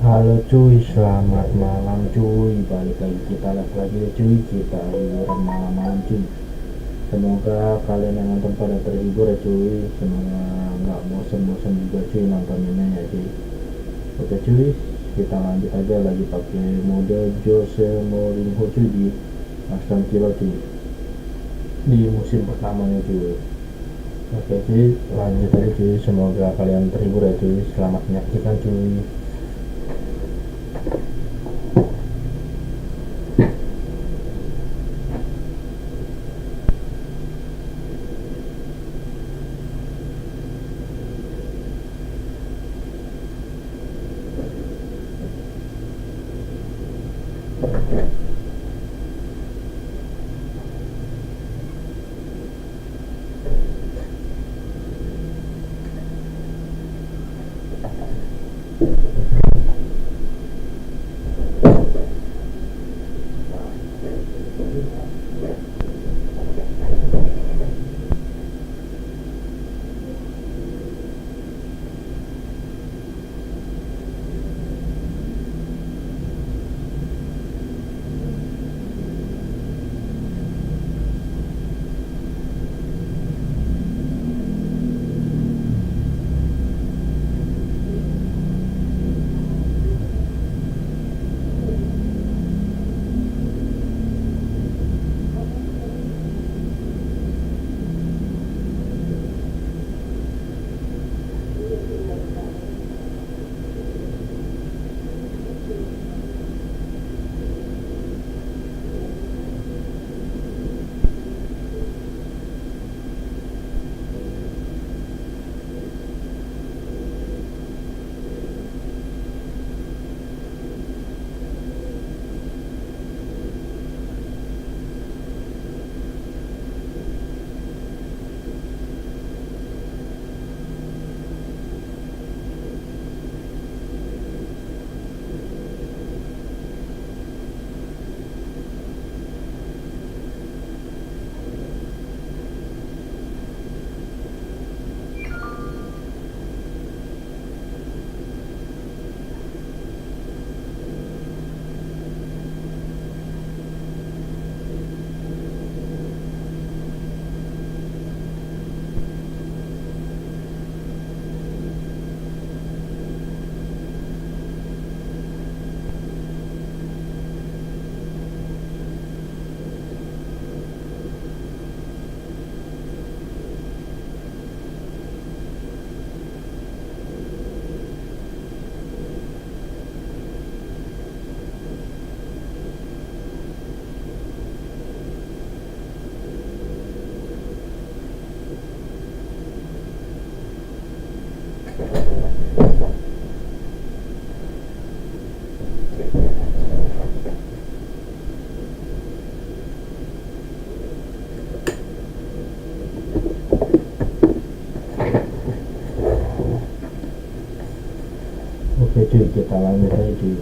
Halo cuy, selamat malam cuy. Balik lagi kita live lagi ya cuy. Kita hiburan malam-malam cuy. Semoga kalian yang nonton pada terhibur ya cuy. Semoga nggak bosan-bosan juga cuy nontoninnya ya cuy. Oke cuy, kita lanjut aja lagi pakai mode Jose Mourinho cuy di ASTON Kilo cuy. Di musim pertamanya cuy. Oke cuy, lanjut aja cuy. Semoga kalian terhibur ya cuy. Selamat menyaksikan cuy. Oke cuy, kita lanjut aja cuy.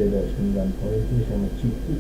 beda 9 poin sih sama Ciki.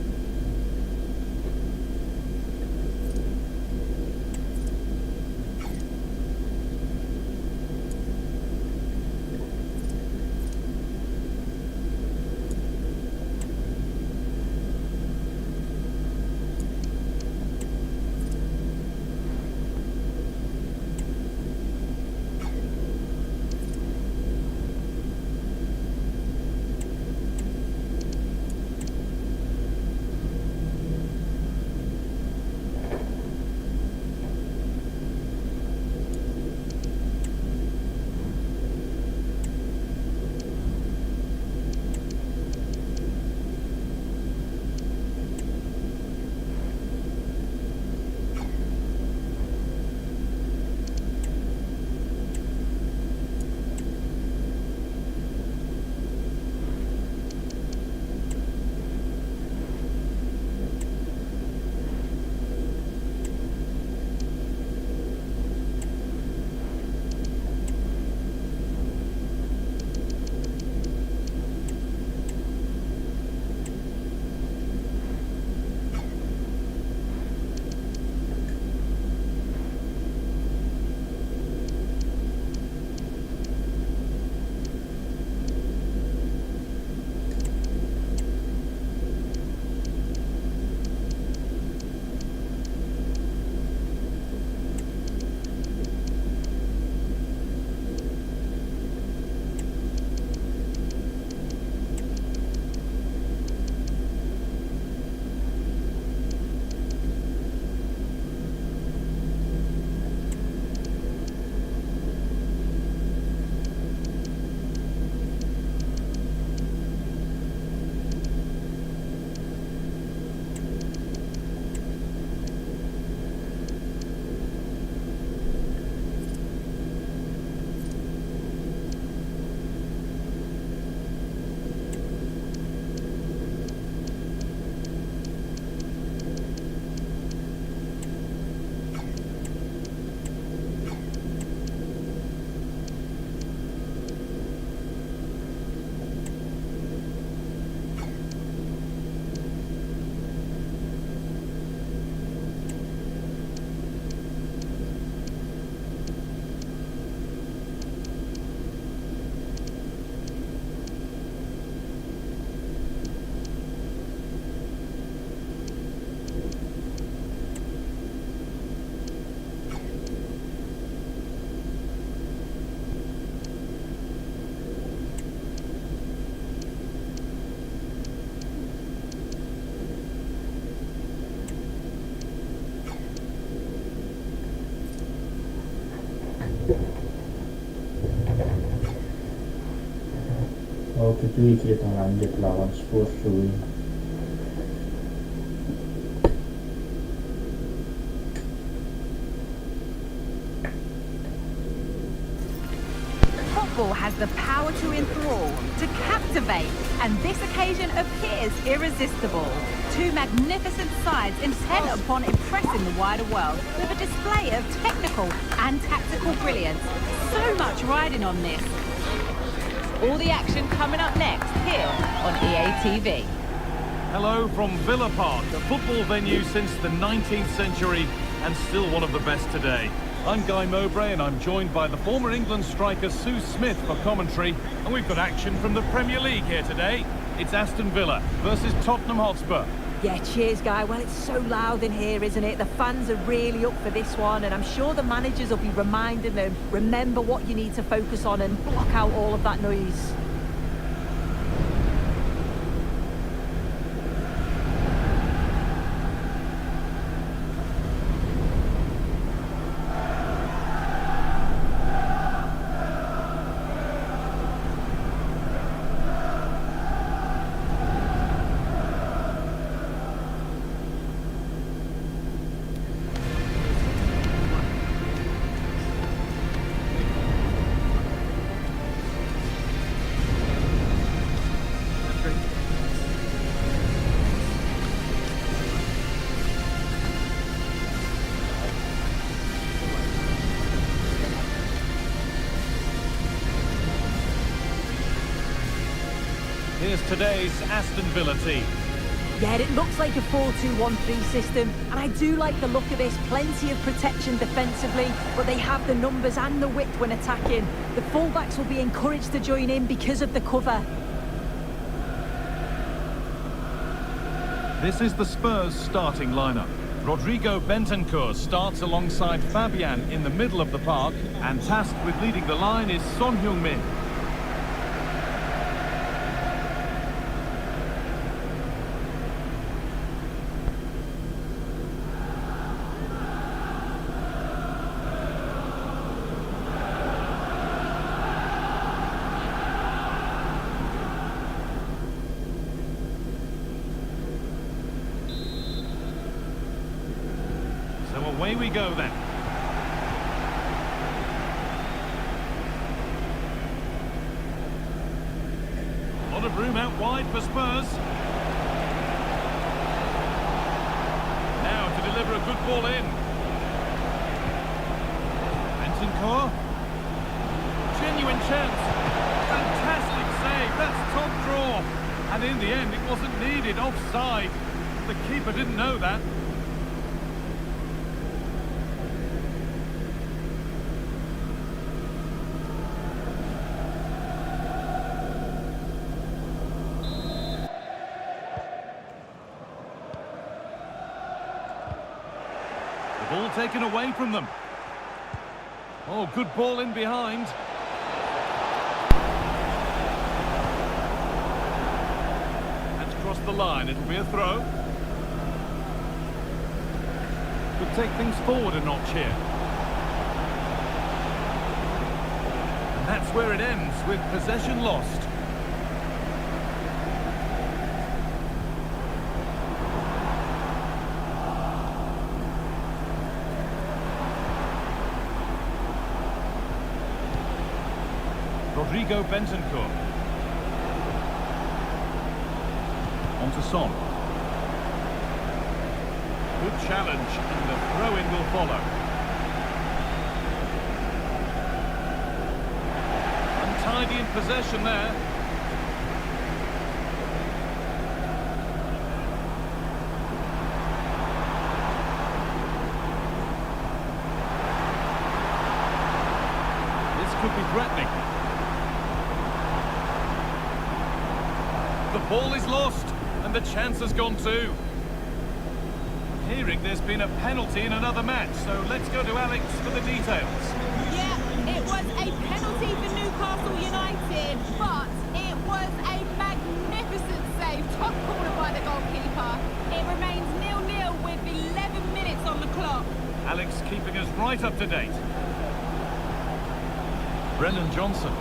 Oke cuy, kita lanjut lawan Spurs cuy. Football has the power to enthrall, to captivate, and this occasion appears irresistible. Two magnificent sides intent upon impressing the wider world with a display of technical and tactical brilliance. So much riding on this. All the action coming up next here on EA TV. Hello from Villa Park, a football venue since the 19th century and still one of the best today. I'm Guy Mowbray and I'm joined by the former England striker Sue Smith for commentary, and we've got action from the Premier League here today. It's Aston Villa versus Tottenham Hotspur. Yeah, cheers, Guy. Well, it's so loud in here, isn't it? The fans are really up for this one, and I'm sure the managers will be reminding them, remember what you need to focus on and block out all of that noise. today's Aston Villa team? Yeah, it looks like a 4-2-1-3 system, and I do like the look of this. Plenty of protection defensively, but they have the numbers and the width when attacking. The fullbacks will be encouraged to join in because of the cover. This is the Spurs starting lineup. Rodrigo Bentancur starts alongside Fabian in the middle of the park, and tasked with leading the line is Son Heung-min. So away we go then. A lot of room out wide for Spurs. Now to deliver a good ball in. Bentancur. Genuine chance. Fantastic save. That's top draw. And in the end, it wasn't needed. Offside. The keeper didn't know that. Ball taken away from them. Oh, good ball in behind. That's crossed the line. It'll be a throw. Could take things forward a notch here. And that's where it ends, with possession lost. Rodrigo Bentancur. On to Son. Good challenge, and the throw-in will follow. Untidy in possession there. This could be threatening. The ball is lost, and the chance has gone too. Hearing there's been a penalty in another match, so let's go to Alex for the details. Yeah, it was a penalty for Newcastle United, but it was a magnificent save, top corner by the goalkeeper. It remains 0-0 with 11 minutes on the clock. Alex keeping us right up to date. Brennan Johnson.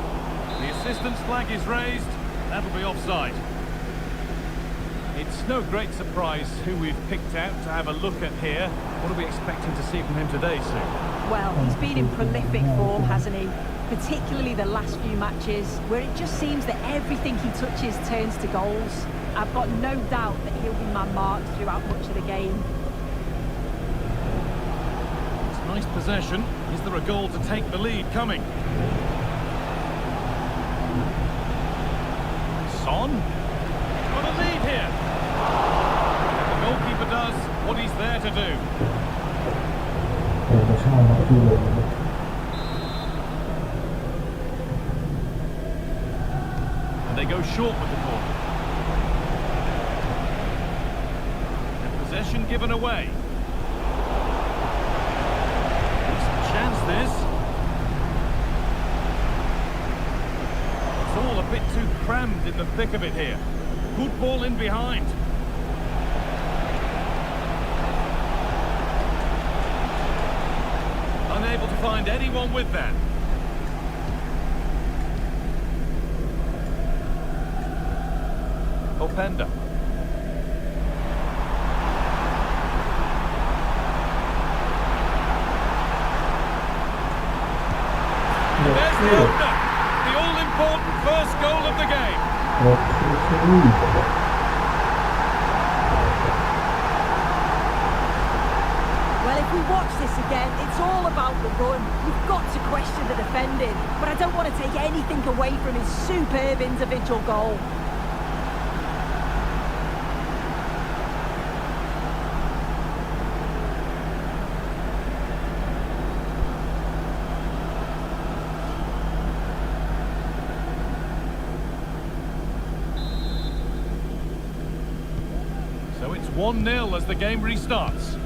The assistant's flag is raised. That'll be offside. It's no great surprise who we've picked out to have a look at here. What are we expecting to see from him today, Sue? Well, he's been in prolific form, hasn't he? Particularly the last few matches, where it just seems that everything he touches turns to goals. I've got no doubt that he'll be man-marked throughout much of the game. It's nice possession. Is there a goal to take the lead coming? Son? Got a lead here. The goalkeeper does what he's there to do. And they go short with the ball. And possession given away. Decent chance this. It's all a bit too crammed in the thick of it here. Good ball in behind. Unable to find anyone with that. Openda. There's the opener. The all-important first goal of the game. Well, if we watch this again, it's all about the run. You've got to question the defending, but I don't want to take anything away from his superb individual goal. 1-0 as the game restarts.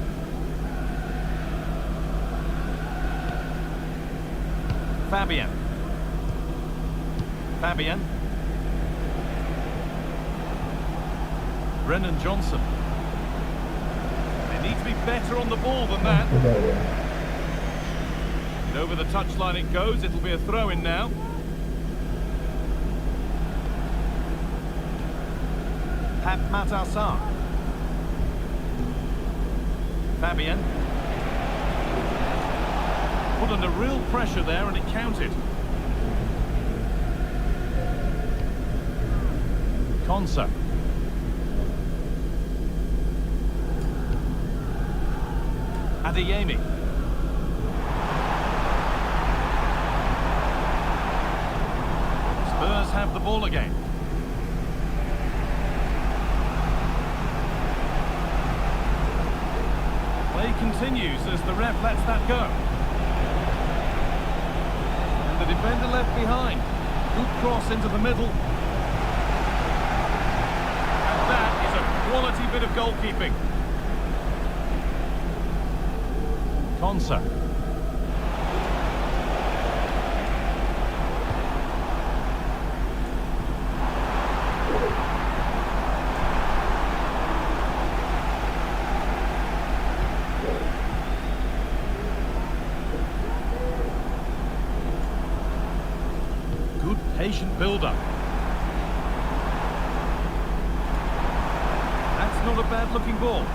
Fabian. Brennan Johnson. They need to be better on the ball than that. And over the touchline it goes. It'll be a throw-in now. Matassar. Fabian. Put under real pressure there and it counted. Konsa. Adeyemi. Spurs have the ball again. Play continues as the ref lets that go. And the defender left behind. Good cross into the middle. And that is a quality bit of goalkeeping. Konsa. Good patient build-up. That's not a bad-looking ball.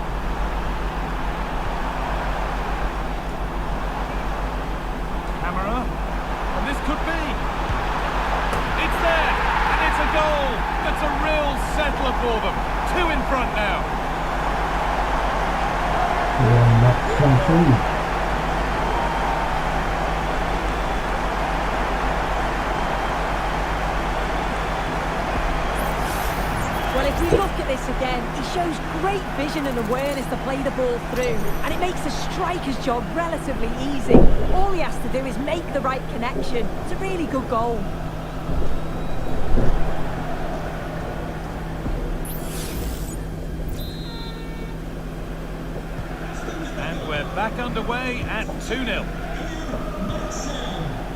And this could be. It's there, and it's a goal. That's a real settler for them. 2 in front now. Well, if we look at this again, he shows great vision and awareness to play the ball through, and it makes the striker's job relatively easy. All he has to do is make the right connection. It's a really good goal. And we're back underway at 2-0.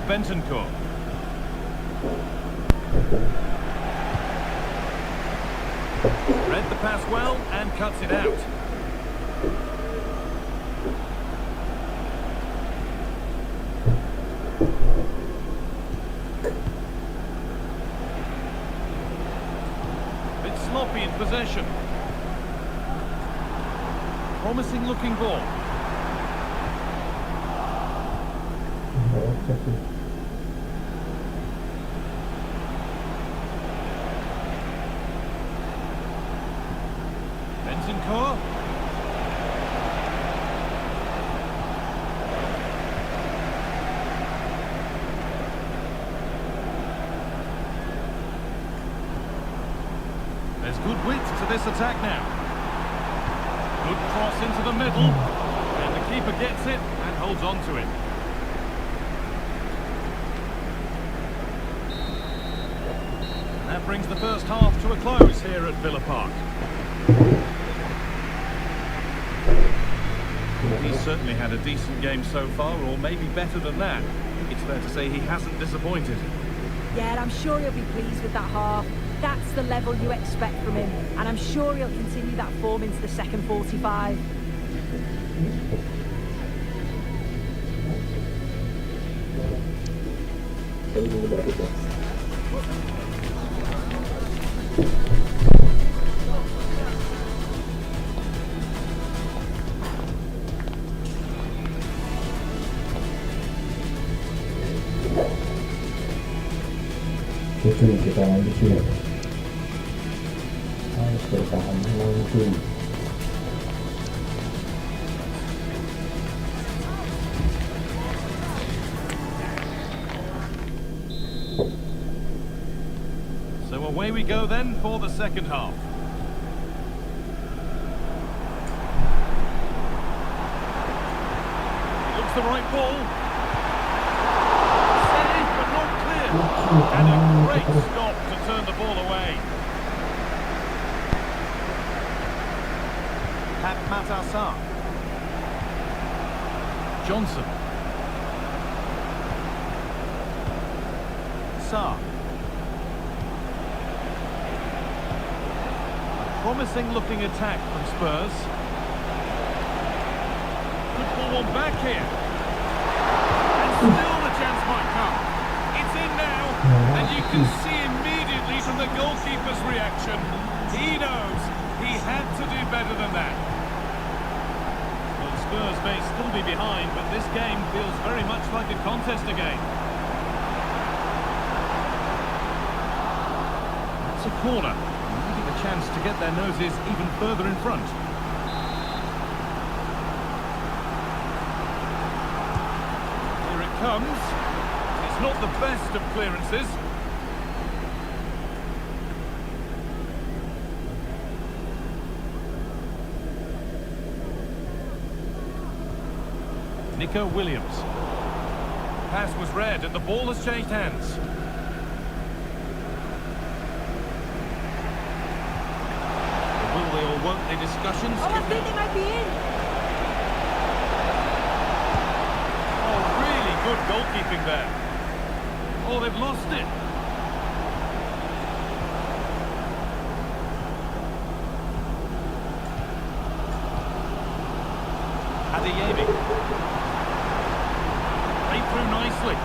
Bentancur. Read the pass well and cuts it out. Bit sloppy in possession. Promising looking ball. Bentancur. There's good width to this attack now. Good cross into the middle. And the keeper gets it and holds on to it. And that brings the first half to a close here at Villa Park. He's certainly had a decent game so far, or maybe better than that. It's fair to say he hasn't disappointed. Yeah, I'm sure he'll be pleased with that half. That's the level you expect from him, and I'm sure he'll continue that form into the second 45. Cuy, kita lanjut cuy. Harus bertahan menang cuy. So away we go then for the second half. He looks the right ball. Saved but not clear. And a great stop to turn the ball away. That's Assar. Johnson. Sarr. A promising looking attack from Spurs. Could pull one back here. And still the chance might come. It's in now, and you can see immediately from the goalkeeper's reaction, he knows he had to do better than that. Well, Spurs may still be behind, but this game feels very much like a contest again. That's a corner, needing a chance to get their noses even further in front. Here it comes. It's not the best of clearances. Nico Williams. Pass was read and the ball has changed hands. Will they or won't they discussions? Oh, I think they might be in. Oh, really good goalkeeping there. Oh, they've lost it. Adeyemi. Through nicely.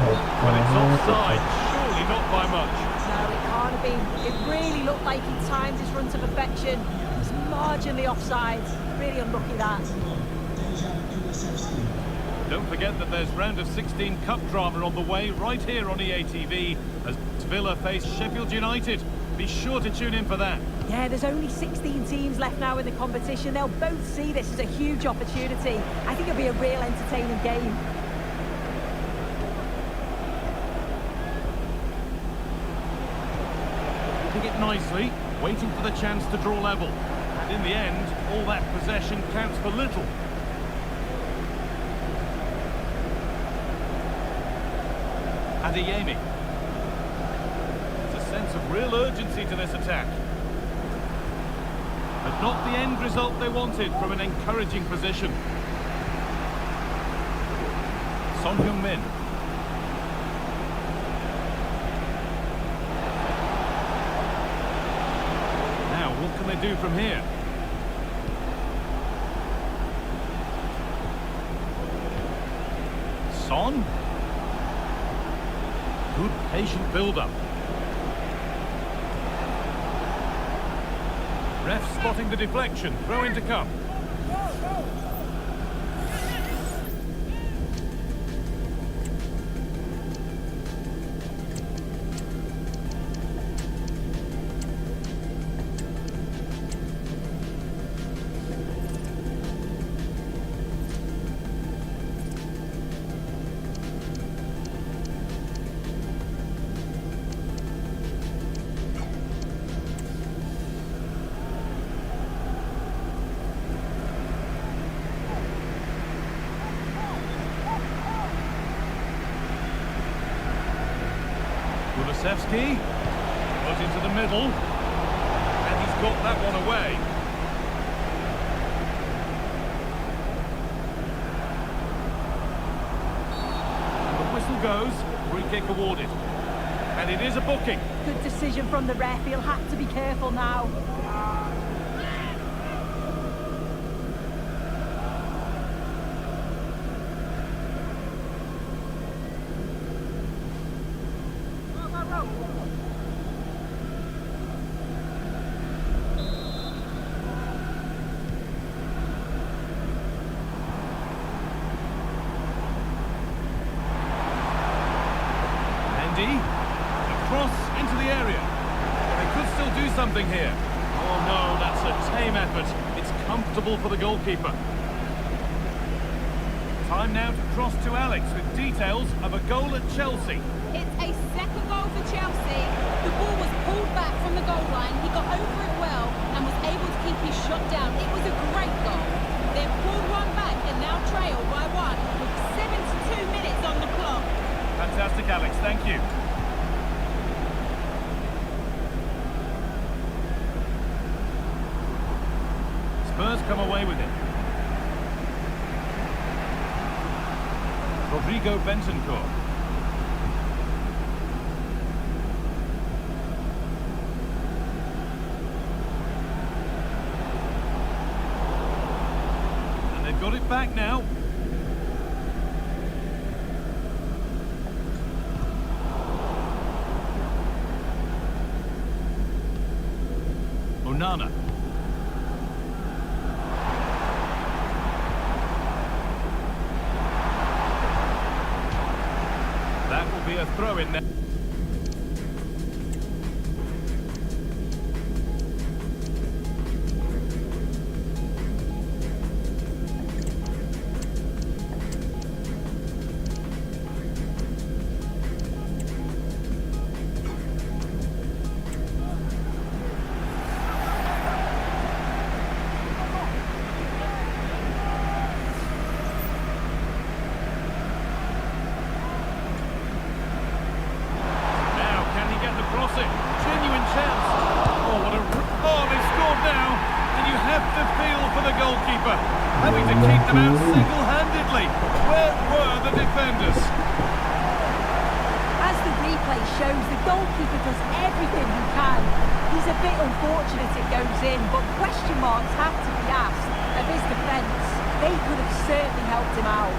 Well, it's offside, surely not by much. No, it can't have been. It really looked like he timed his run to perfection. It was marginally offside. Really unlucky that. Don't forget that there's round of 16 cup drama on the way right here on EA TV as Villa face Sheffield United. Be sure to tune in for that. Yeah, there's only 16 teams left now in the competition. They'll both see this as a huge opportunity. I think it'll be a real entertaining game. It nicely, waiting for the chance to draw level. And in the end, all that possession counts for little. Adeyemi. There's a sense of real urgency to this attack. But not the end result they wanted from an encouraging position. Son Heung-min. What can they do from here? Son? Good patient build-up. Ref spotting the deflection. Throw in to come. Kulusevski goes into the middle, and he's got that one away. And the whistle goes, free kick awarded. And it is a booking. Good decision from the ref. He'll have to be careful now. Cross into the area. They could still do something here. Oh no, that's a tame effort. It's comfortable for the goalkeeper. Time now to cross to Alex with details of a goal at Chelsea. It's a second goal for Chelsea. The ball was pulled back from the goal line. He got over it well and was able to keep his shot down. It was a great goal. They've pulled one back and now trail by one with 72 minutes on the clock. Fantastic, Alex. Thank you. Spurs come away with it. Rodrigo Bentancur. And they've got it back now. Onana. That will be a throw in there. Genuine chance. Oh, what a... Oh, they've scored now. And you have to feel for the goalkeeper. Having to keep them out single-handedly. Where were the defenders? As the replay shows, the goalkeeper does everything he can. He's a bit unfortunate it goes in, but question marks have to be asked of his defence. They could have certainly helped him out.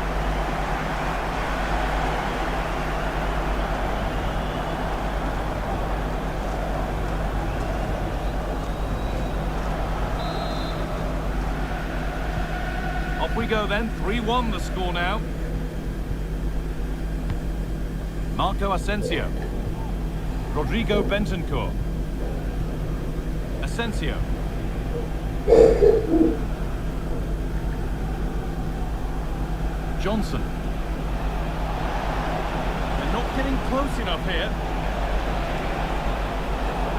Off we go then, 3-1 the score now. Marco Asensio. Rodrigo Bentancur. Asensio. Johnson. They're not getting close enough here.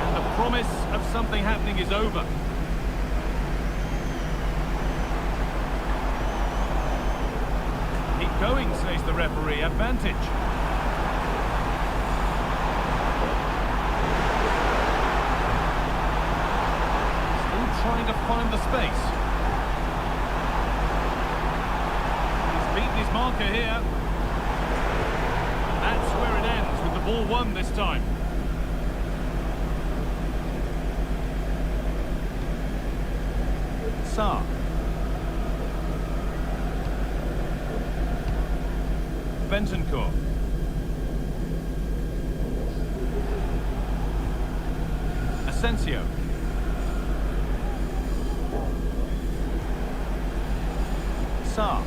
And the promise of something happening is over. Keep going, says the referee. Advantage. Still trying to find the space. He's beaten his marker here. And that's where it ends, with the ball won this time. Sarr. Bentancur. Asensio. Sarr.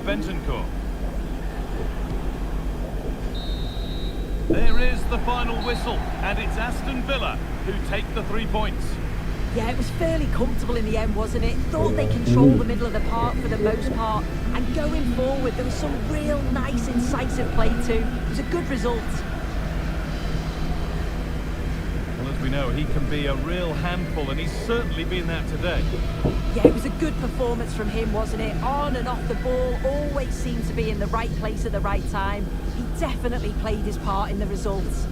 Bentancur. There is the final whistle, and it's Aston Villa who take the 3 points. Yeah, it was fairly comfortable in the end, wasn't it? Thought they controlled the middle of the park for the most part. And going forward, there was some real nice, incisive play too. It was a good result. Well, as we know, he can be a real handful, and he's certainly been that today. Yeah, it was a good performance from him, wasn't it? On and off the ball, always seemed to be in the right place at the right time. He definitely played his part in the results.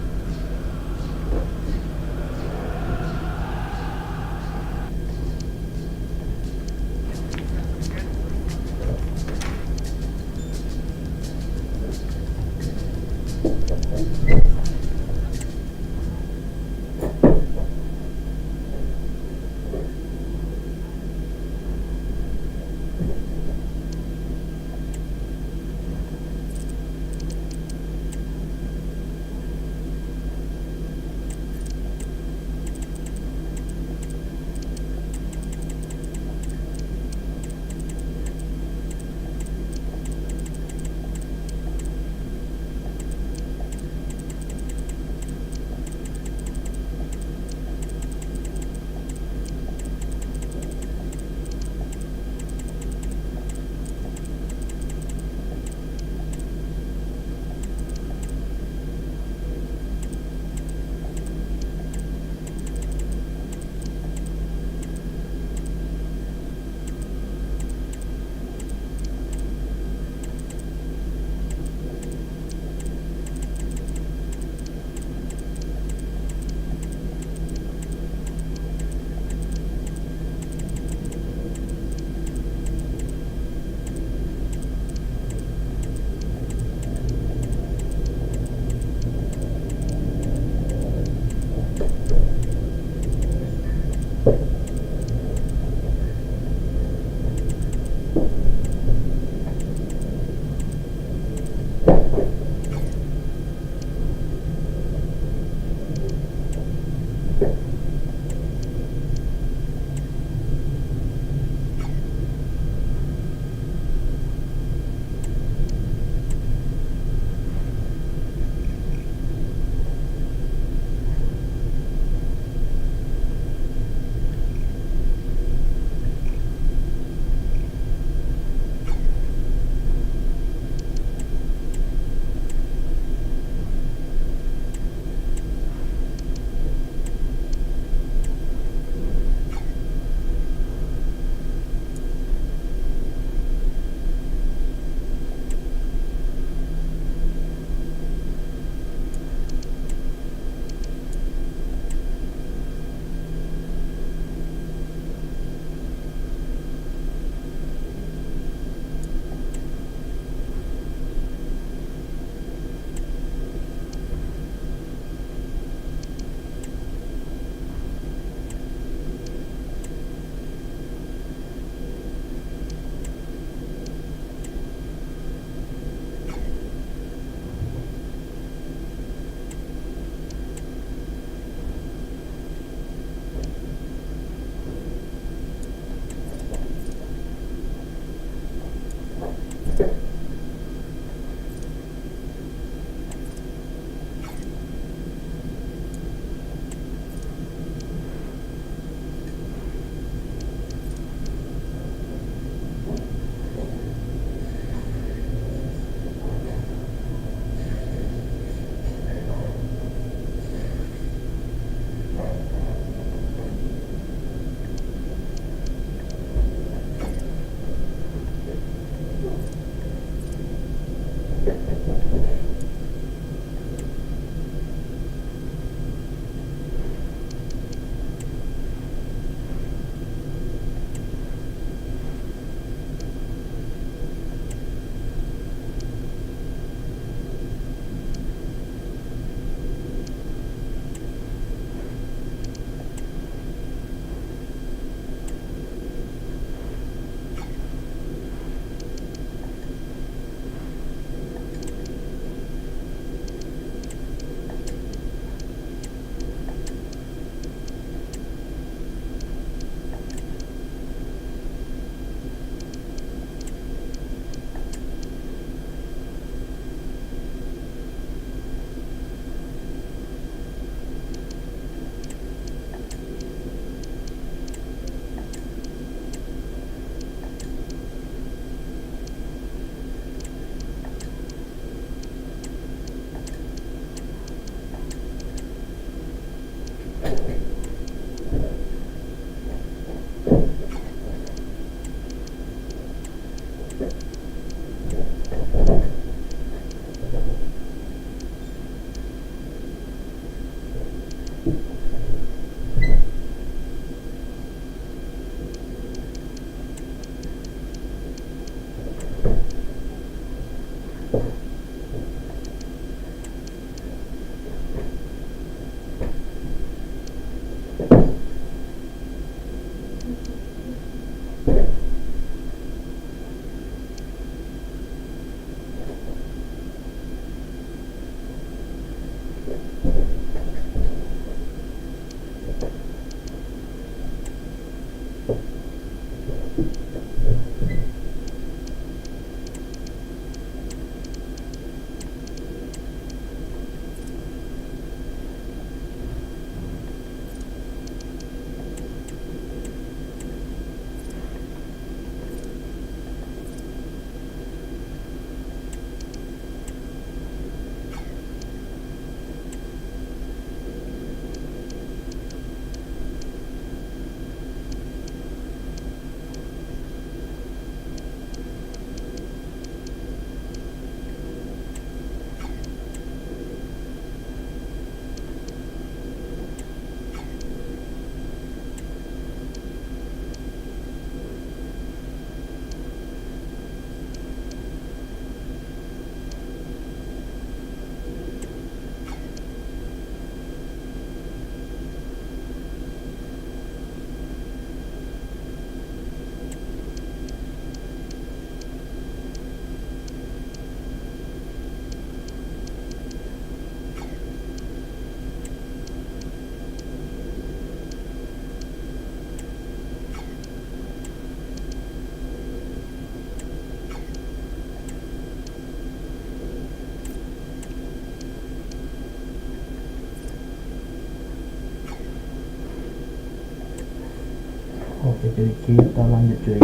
Oke cuy, kita lanjut cuy.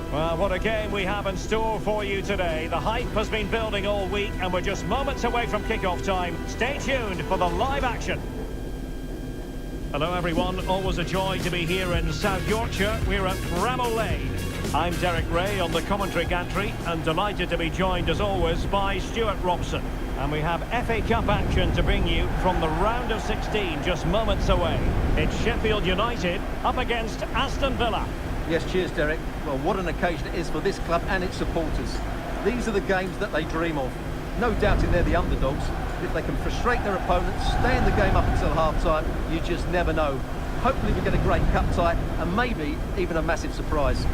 Well, what a game we have in store for you today. The hype has been building all week and we're just moments away from kick-off time. Stay tuned for the live action. Hello everyone, always a joy to be here in South Yorkshire. We're at Bramall Lane. I'm Derek Ray on the commentary gantry and delighted to be joined as always by Stuart Robson. And we have FA Cup action to bring you from the round of 16 just moments away. It's Sheffield United up against Aston Villa. Yes, cheers, Derek. Well, what an occasion it is for this club and its supporters. These are the games that they dream of. No doubting they're the underdogs. If they can frustrate their opponents, stay in the game up until half-time, you just never know. Hopefully we get a great cup tie and maybe even a massive surprise.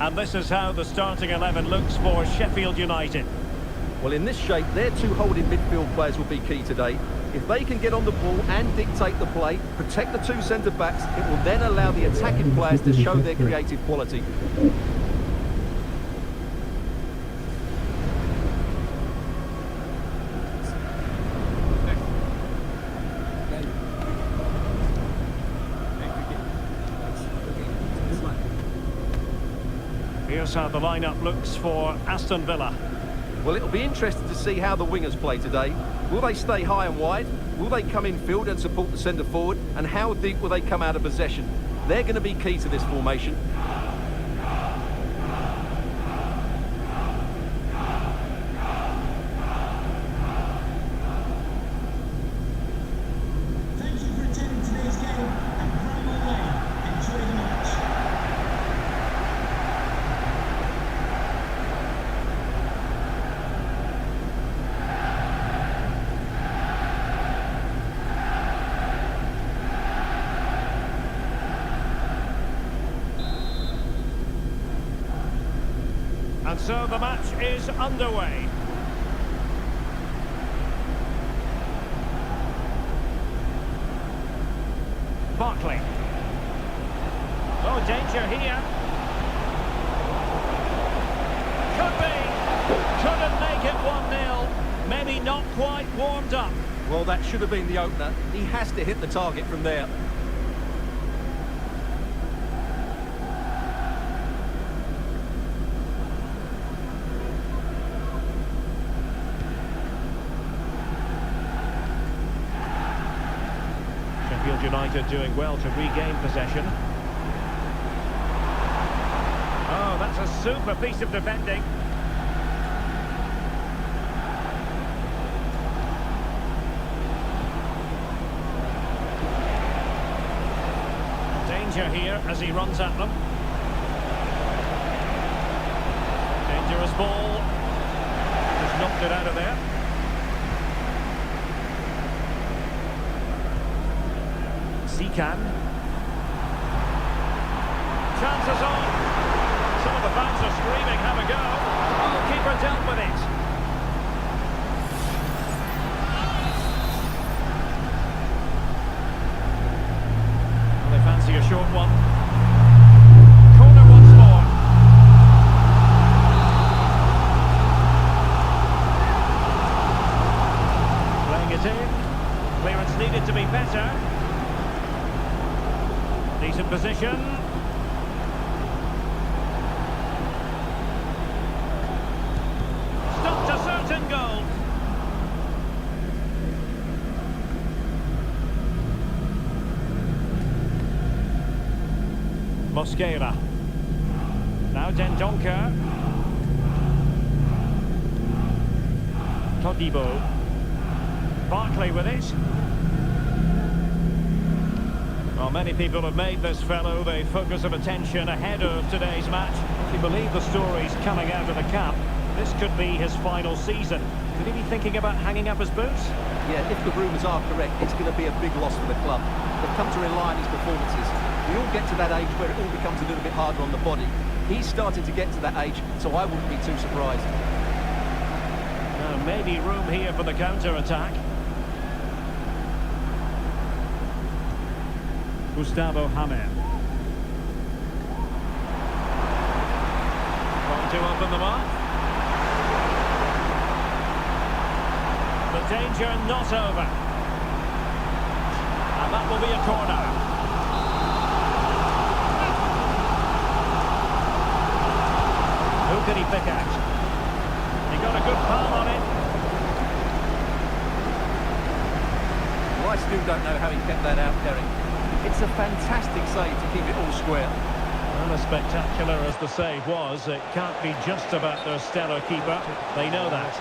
And this is how the starting 11 looks for Sheffield United. Well, in this shape, their two holding midfield players will be key today. If they can get on the ball and dictate the play, protect the two centre-backs, it will then allow the attacking players to show their creative quality. Here's how the lineup looks for Aston Villa. Well, it'll be interesting to see how the wingers play today. Will they stay high and wide? Will they come in field and support the centre forward? And how deep will they come out of possession? They're going to be key to this formation. Thank you for attending today's game at Bramall Lane. Enjoy the match. And so the match is underway. Barkley. Oh, danger here. Could be. Couldn't make it 1-0. Maybe not quite warmed up. Well, that should have been the opener. He has to hit the target from there. Sheffield United doing well to regain possession. Oh, that's a super piece of defending. Danger here as he runs at them. Dangerous ball. Just knocked it out of there. Can. Chances on. Some of the fans are screaming, have a go. Oh, keeper dealt with it. Well, they fancy a short one. Corner once more. Playing it in. Clearance needed to be better. Decent position. Stopped a certain goal. Mosquera. Now Dendoncker. Todibo. Barkley with it. Well, many people have made this fellow the focus of attention ahead of today's match. If you believe the stories coming out of the camp, this could be his final season. Could he be thinking about hanging up his boots? Yeah, if the rumours are correct, it's going to be a big loss for the club. They've come to rely on his performances. We all get to that age where it all becomes a little bit harder on the body. He's starting to get to that age, so I wouldn't be too surprised. Maybe room here for the counter-attack. Gustavo Hammer. Trying to open them up. The danger not over. And that will be a corner. Who could he pick out? He got a good palm on it. Well, I still don't know how he kept that out, Derek. It's a fantastic save to keep it all square. Well, as spectacular as the save was, it can't be just about their stellar keeper. They know that.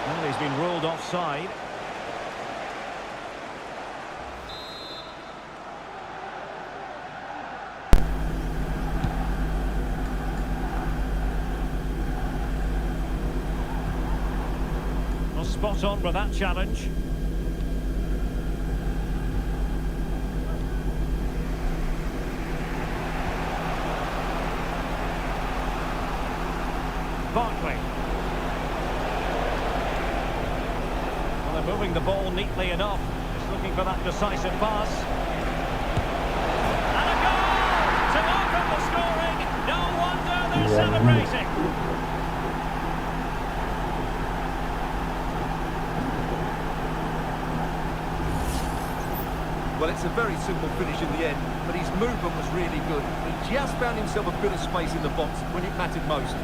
Well, he's been ruled offside. Well, spot on with that challenge. Barkley. Well, they're moving the ball neatly enough. Just looking for that decisive pass. And a goal to open the scoring. No wonder they're celebrating. Well, it's a very simple finish in the end, but his movement was really good. He just found himself a bit of space in the box when it mattered most.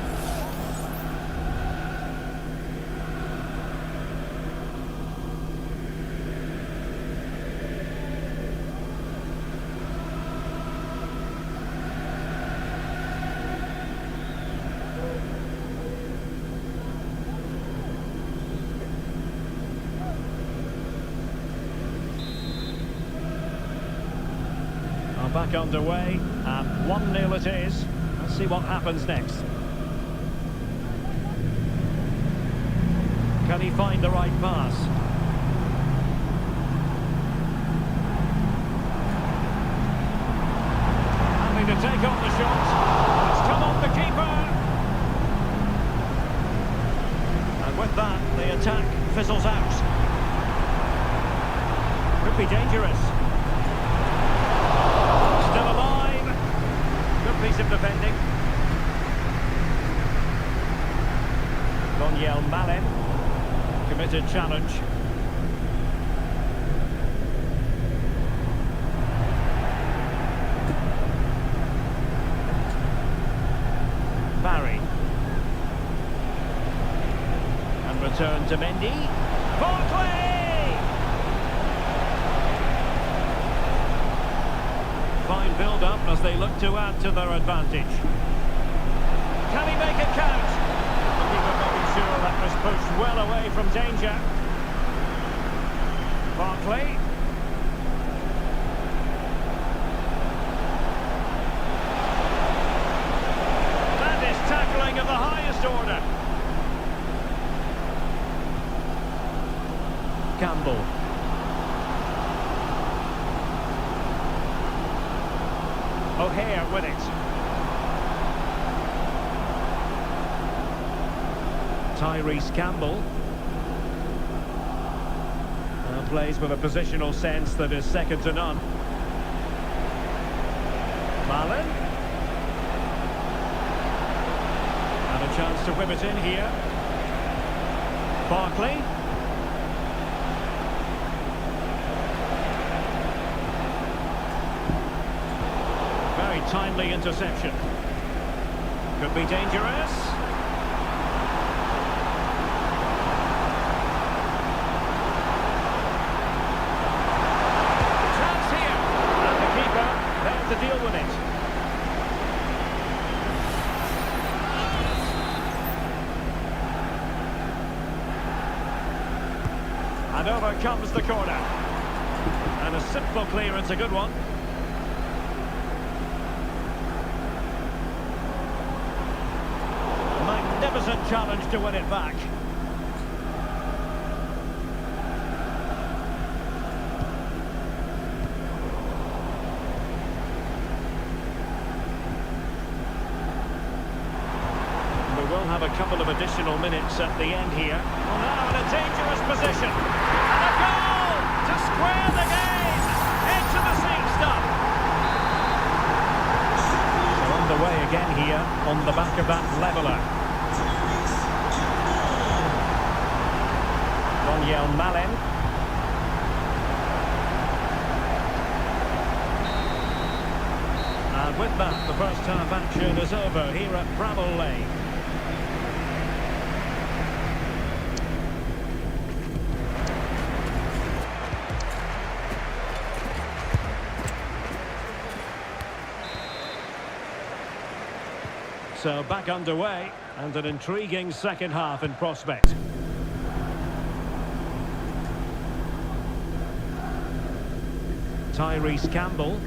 Back underway, and 1-0 it is. Let's see what happens next. Can he find the right pass? Having to take on the shot. It's come off the keeper. And with that, the attack fizzles out. Could be dangerous. Still alive. Good piece of defending. Daniel Malin. Committed challenge. Barry. And return to Mendy. Barkley! Fine build-up as they look to add to their advantage. Can he make it count? The keeper making sure that was pushed well away from danger. Barkley. That is tackling of the highest order. Campbell. O'Hare with it. Tyrese Campbell. Plays with a positional sense that is second to none. Malin. And a chance to whip it in here. Barkley. Very timely interception. Could be dangerous. Chance here. And the keeper there to deal with it. And over comes the corner. And a simple clearance, a good one. Magnificent challenge to win it back. We will have a couple of additional minutes at the end here. Well, now in a dangerous position. And a goal to square the game. Into the seat stuff. on the back of that leveller. Malin. And with that, the first half action is over here at Bramall Lane. So back underway, and an intriguing second half in prospect. Tyrese Campbell.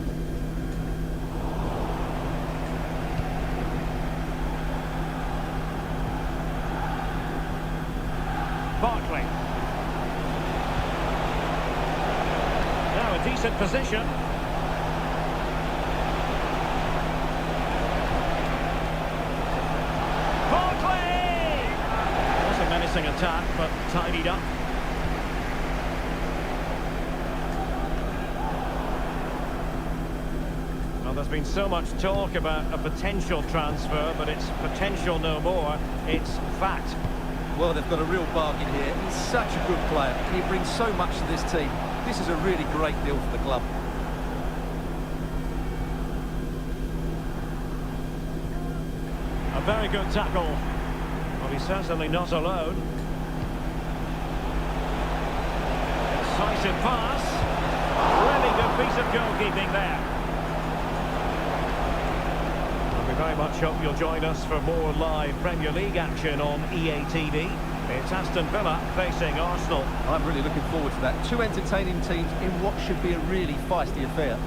Barkley. Now a decent position. Barkley! Was a menacing attack, but tidied up. There's been so much talk about a potential transfer, but it's potential no more. It's fact. Well, they've got a real bargain here. He's such a good player, and he brings so much to this team. This is a really great deal for the club. A very good tackle. Well, he's certainly not alone. Decisive pass. Really good piece of goalkeeping there. We very much hope you'll join us for more live Premier League action on EA TV. It's Aston Villa facing Arsenal. I'm really looking forward to that. Two entertaining teams in what should be a really feisty affair.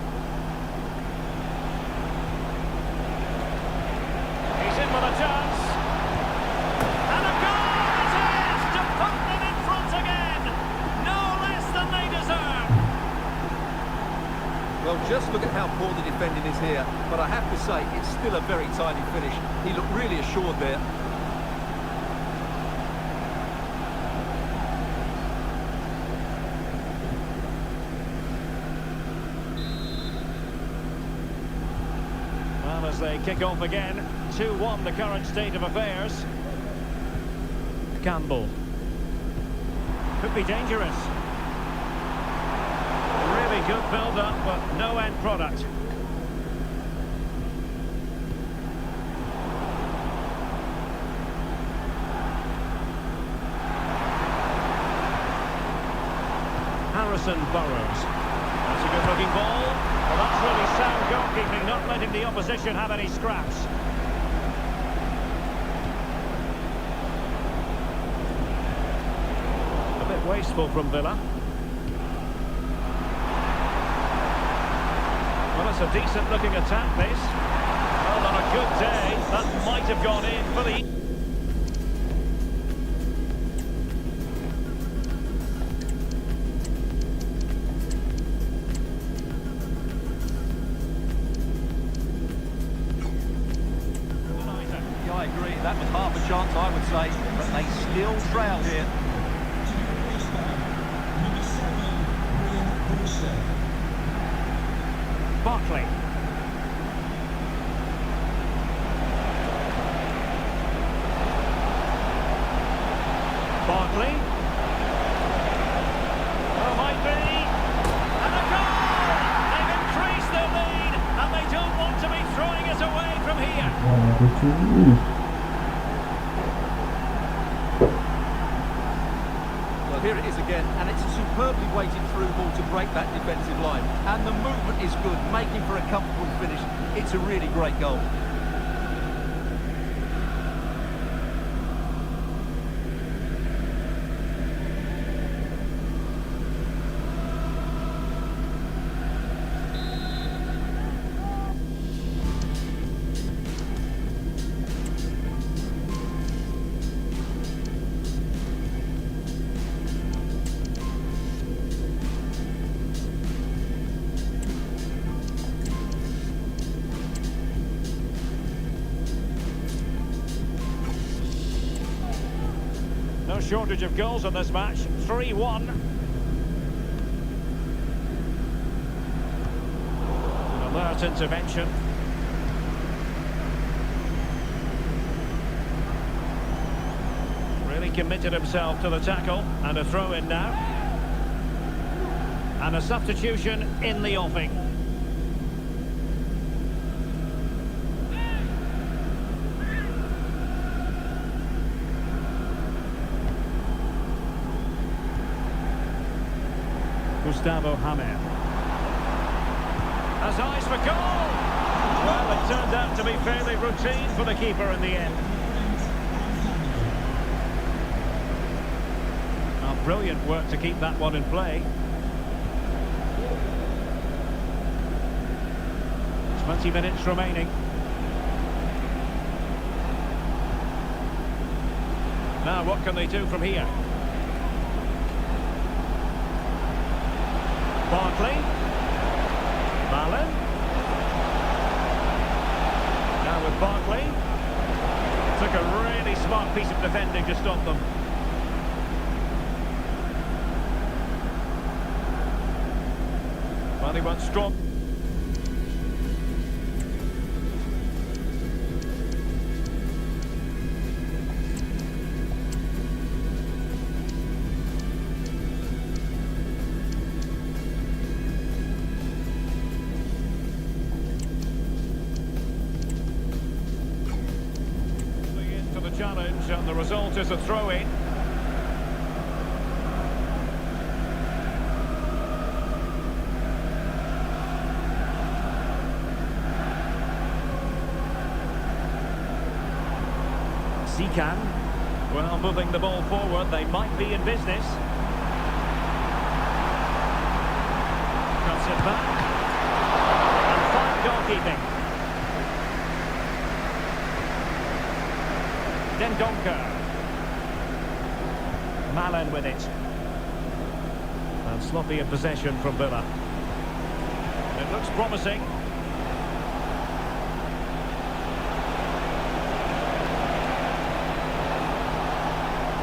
He's in with a chance. And a goal it is to put them in front again. No less than they deserve. Well, just look at how poor the defending is here. But I have to say, it's still a very tidy finish. He looked really assured there. Well, as they kick off again, 2-1 the current state of affairs. Campbell. Could be dangerous. Really good build-up, but no end product. Harrison Burrows. That's a good-looking ball. Well, that's really sound goalkeeping, not letting the opposition have any scraps. A bit wasteful from Villa. Well, it's a decent-looking attack, this. Well, on a good day, that might have gone in for the... Yeah, I agree. That was half a chance, I would say. But they still trail here. Barkley. Barkley. Oh, might be. And a goal! They've increased their lead, and they don't want to be throwing it away from here. Well, here it is again, and it's a superbly weighted through ball to break that defensive line. And the movement is good, making for a comfortable finish. It's a really great goal. No shortage of goals in this match. 3-1. An alert intervention. committed himself to the tackle, and a throw in now. And a substitution in the offing. Gustavo Hamer has eyes for goal. Well, it turned out to be fairly routine for the keeper in the end. Oh, brilliant work to keep that one in play. 20 minutes remaining. Now, what can they do from here? Barkley. Malen. Now with Barkley. Took a really smart piece of defending to stop them. Well, he went strong. Challenge, and the result is a throw-in. Zikan, well, moving the ball forward, they might be in business. Cuts it back, and fine goalkeeping. Dendoncker. Malen with it. And sloppy in possession from Villa. It looks promising.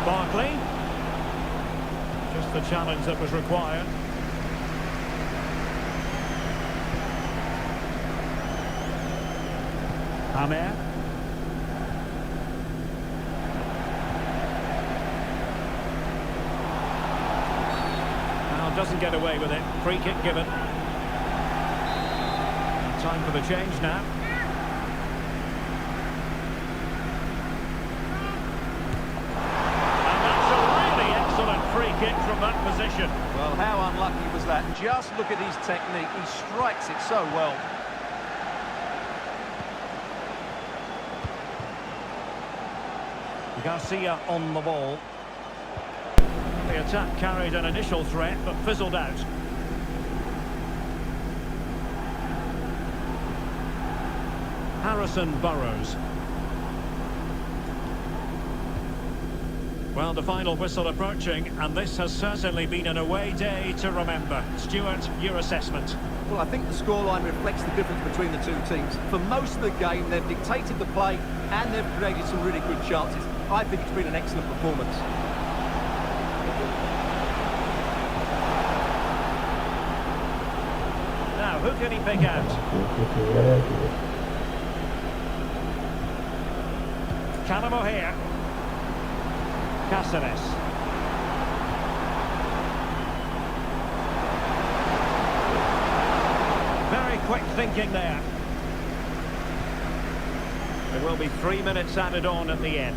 Barkley. Just the challenge that was required. Hamer. Doesn't get away with it. Free kick given. And time for the change now. And that's a really excellent free kick from that position. Well, how unlucky was that? Just look at his technique. He strikes it so well. Garcia on the ball. The attack carried an initial threat, but fizzled out. Harrison Burrows. Well, the final whistle approaching, and this has certainly been an away day to remember. Stuart, your assessment? Well, I think the scoreline reflects the difference between the two teams. For most of the game, they've dictated the play, and they've created some really good chances. I think it's been an excellent performance. Now, who can he pick out? Callum O'Hare. Cáceres. Very quick thinking there. There will be 3 minutes added on at the end.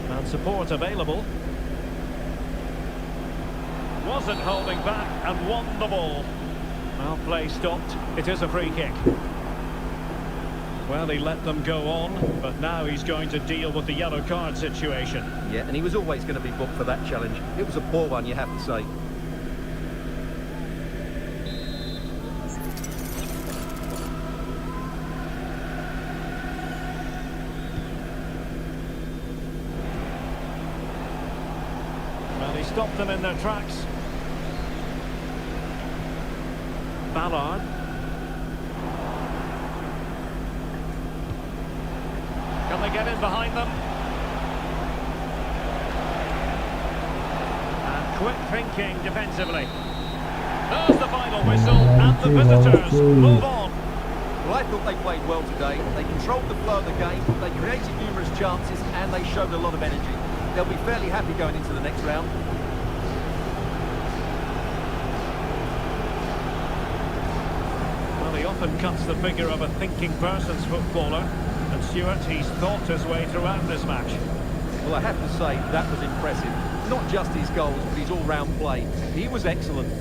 And support available. Wasn't holding back and won the ball. Well, play stopped. It is a free kick. Well, he let them go on, but now he's going to deal with the yellow card situation. Yeah, and he was always going to be booked for that challenge. It was a poor one, you have to say. Well, he stopped them in their tracks. Ballard. Can they get in behind them? And quick thinking defensively. There's the final whistle, and the visitors move on. Well, I thought they played well today. They controlled the flow of the game, they created numerous chances, and they showed a lot of energy. they'll be fairly happy going into the next round. Well, he often cuts the figure of a thinking person's footballer. And Stuart, he's thought his way throughout this match. Well, I have to say, that was impressive. Not just his goals, but his all-round play. He was excellent.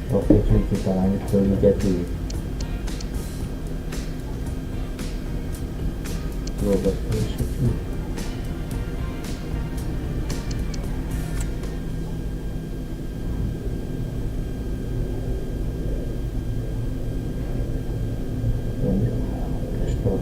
Oke cuy, kita lanjut ke Liga cuy. 12 musuh cuy. Lanjut ASTON.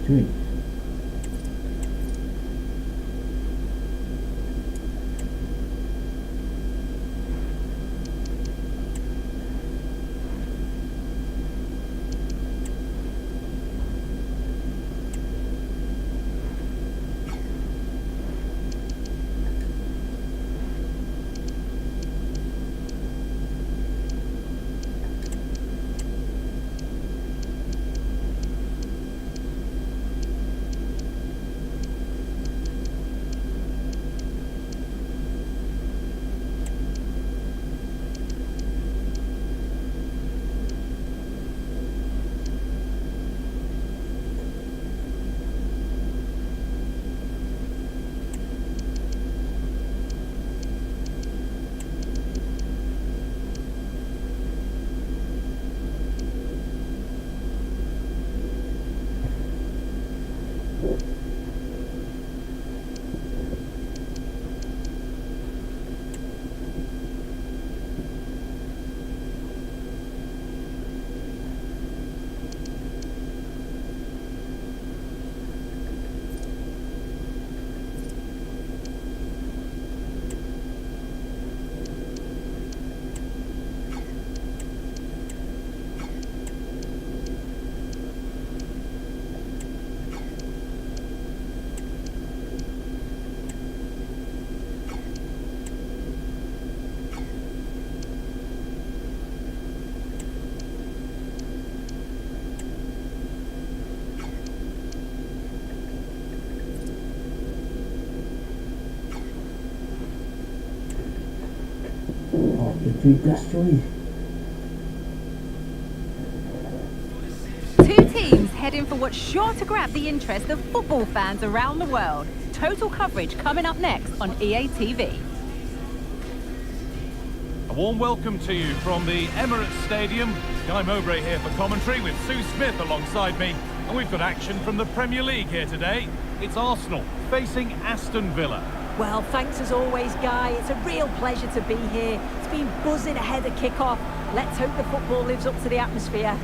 cuy. Oke cuy, gas cuy. Two teams heading for what's sure to grab the interest of football fans around the world. Total coverage coming up next on EA TV. A warm welcome to you from the Emirates Stadium. Guy Mowbray here for commentary with Sue Smith alongside me. And we've got action from the Premier League here today. It's Arsenal facing Aston Villa. Well, thanks as always, Guy. It's a real pleasure to be here. It's been buzzing ahead of kick-off. Let's hope the football lives up to the atmosphere.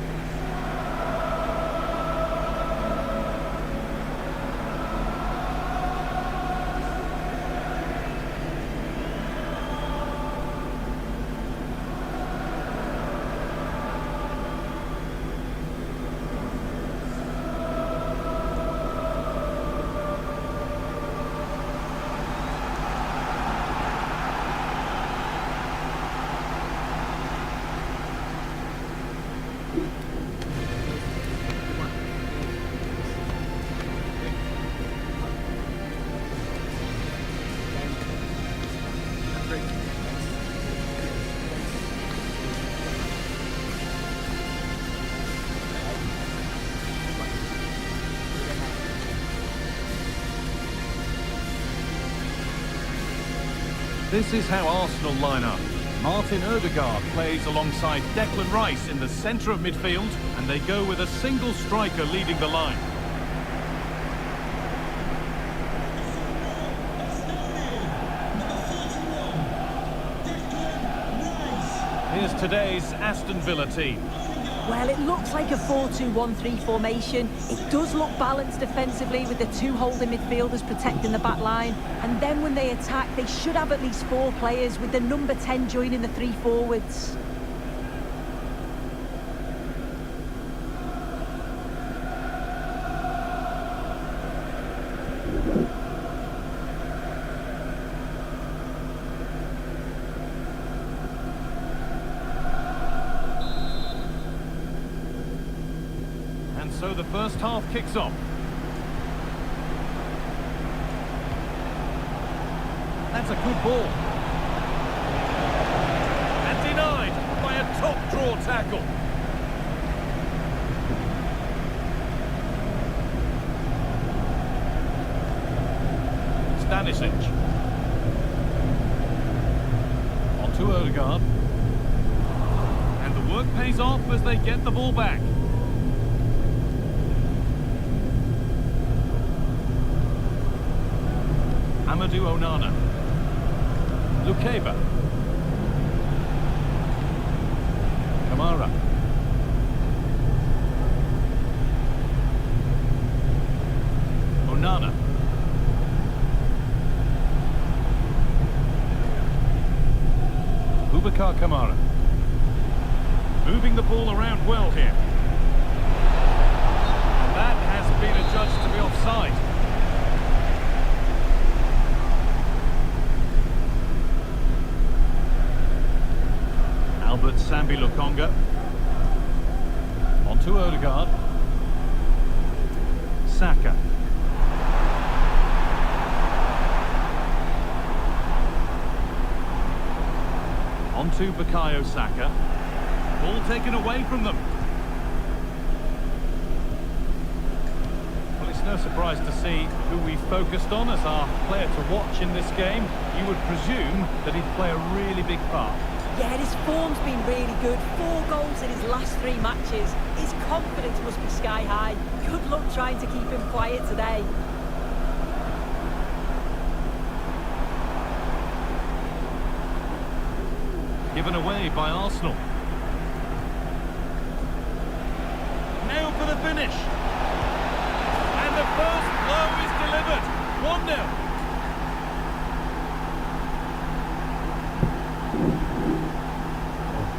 This is how Arsenal line up. Martin Odegaard plays alongside Declan Rice in the centre of midfield, and they go with a single striker leading the line. Here's today's Aston Villa team. Well, it looks like a 4-2-1-3 formation. It does look balanced defensively with the two holding midfielders protecting the back line. And then when they attack, they should have at least 4 players with the number 10 joining the 3 forwards. So the first half kicks off. That's a good ball. And denied by a top draw tackle. Stanisic. On to Odegaard. And the work pays off as they get the ball back. Amadou Onana. Lukeba. Kamara. Kamara. Moving the ball around well here. And that has been adjudged to be offside. Albert Sambi Lukonga. On to Odegaard. Saka. On to Bukayo Saka. Ball taken away from them. Well, it's no surprise to see who we focused on as our player to watch in this game. You would presume that he'd play a really big part. Yeah, his form's been really good. 4 goals in his last 3 matches. His confidence must be sky high. Good luck trying to keep him quiet today. Given away by Arsenal. Now for the finish. And the first blow is delivered. 1-0.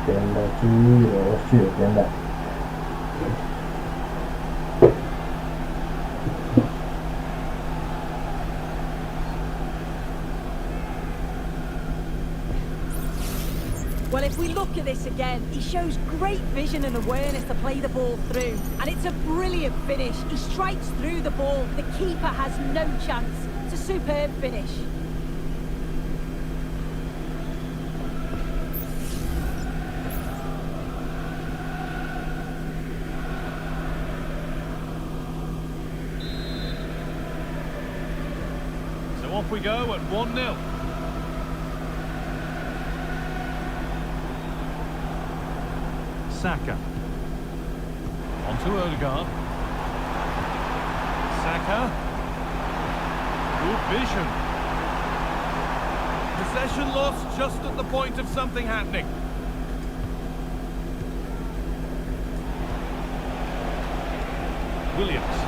Tenda cuy, lolos cuy, tenda. Well, if we look at this again, he shows great vision and awareness to play the ball through. And it's a brilliant finish. He strikes through the ball. The keeper has no chance. It's a superb finish. So off we go at 1-0. Saka. On to Odegaard. Saka. Good vision. Possession lost just at the point of something happening. Williams.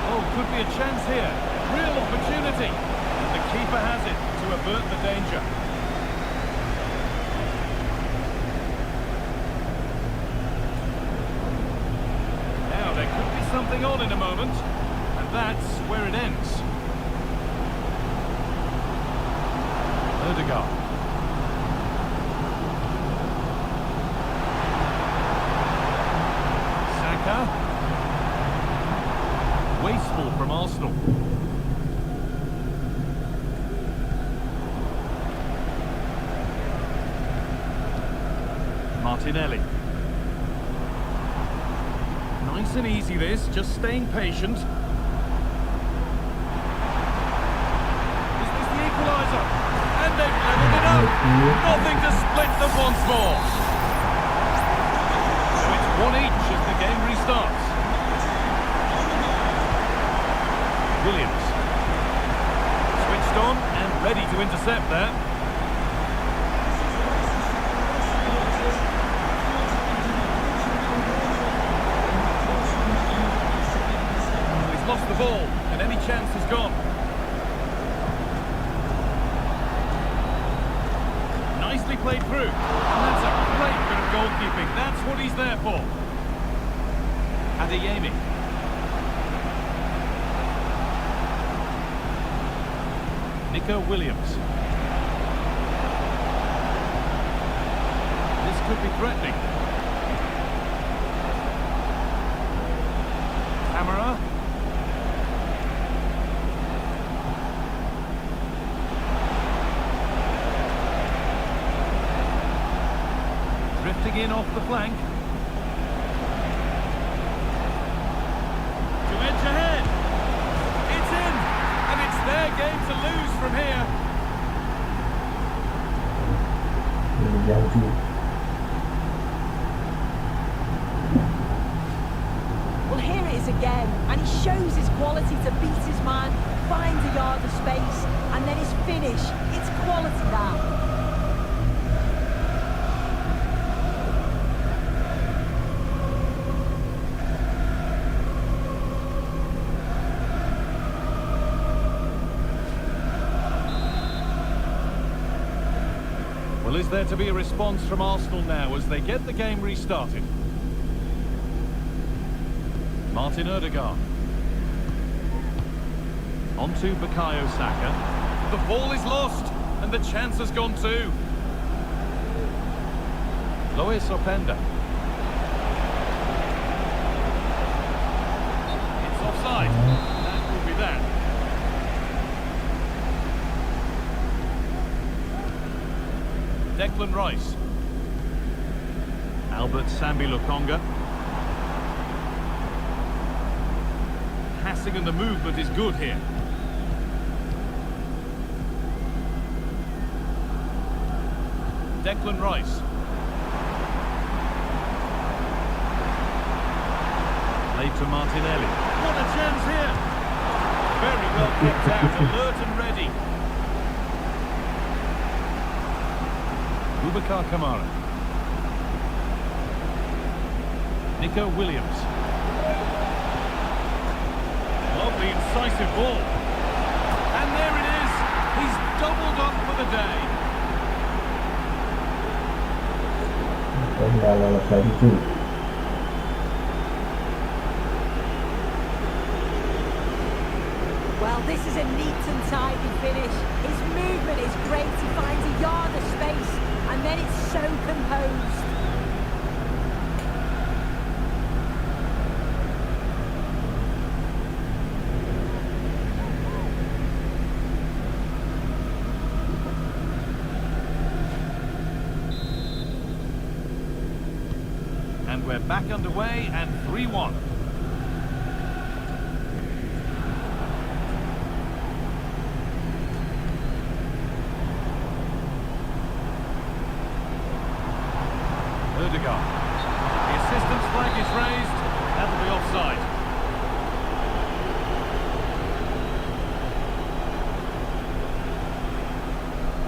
Oh, could be a chance here. Real opportunity. And the keeper has it to avert the danger. Something on in a moment, and that's where it ends. Odegaard. Saka. Wasteful from Arsenal. Martinelli. Nice and easy this, just staying patient. Is this the equaliser? And they've levelled it up. Nothing to split them once more. So it's 1 each as the game restarts. Williams. Switched on and ready to intercept there. Lost the ball, and any chance is gone. Nicely played through, and that's a great bit of goalkeeping. That's what he's there for. Adeyemi. Nico Williams. This could be threatening. Kamara. Drifting in off the flank. To edge ahead. It's in. And it's their game to lose from here. Well, here it is again. And he shows his quality to beat his man, finds a yard of space, and then his finish. It's quality that. Well, is there to be a response from Arsenal now as they get the game restarted? Martin Odegaard. On to Bukayo Saka. The ball is lost, and the chance has gone too. Lois Openda. It's offside. That will be that. Declan Rice. Albert Sambi Lokonga. Passing and the movement is good here. Declan Rice. Played to Martinelli. What a chance here! Very well kept out, alert and ready. Boubacar Kamara. Nico Williams. Lovely incisive ball. And there it is. He's doubled up for the day. Nggak lolos lagi cuy. Well, this is a neat and tidy finish. His movement is great. He finds a yard of space, and then it's so composed. And we're back underway and 3-1. Odegaard. The assistant's flag is raised. That'll be offside.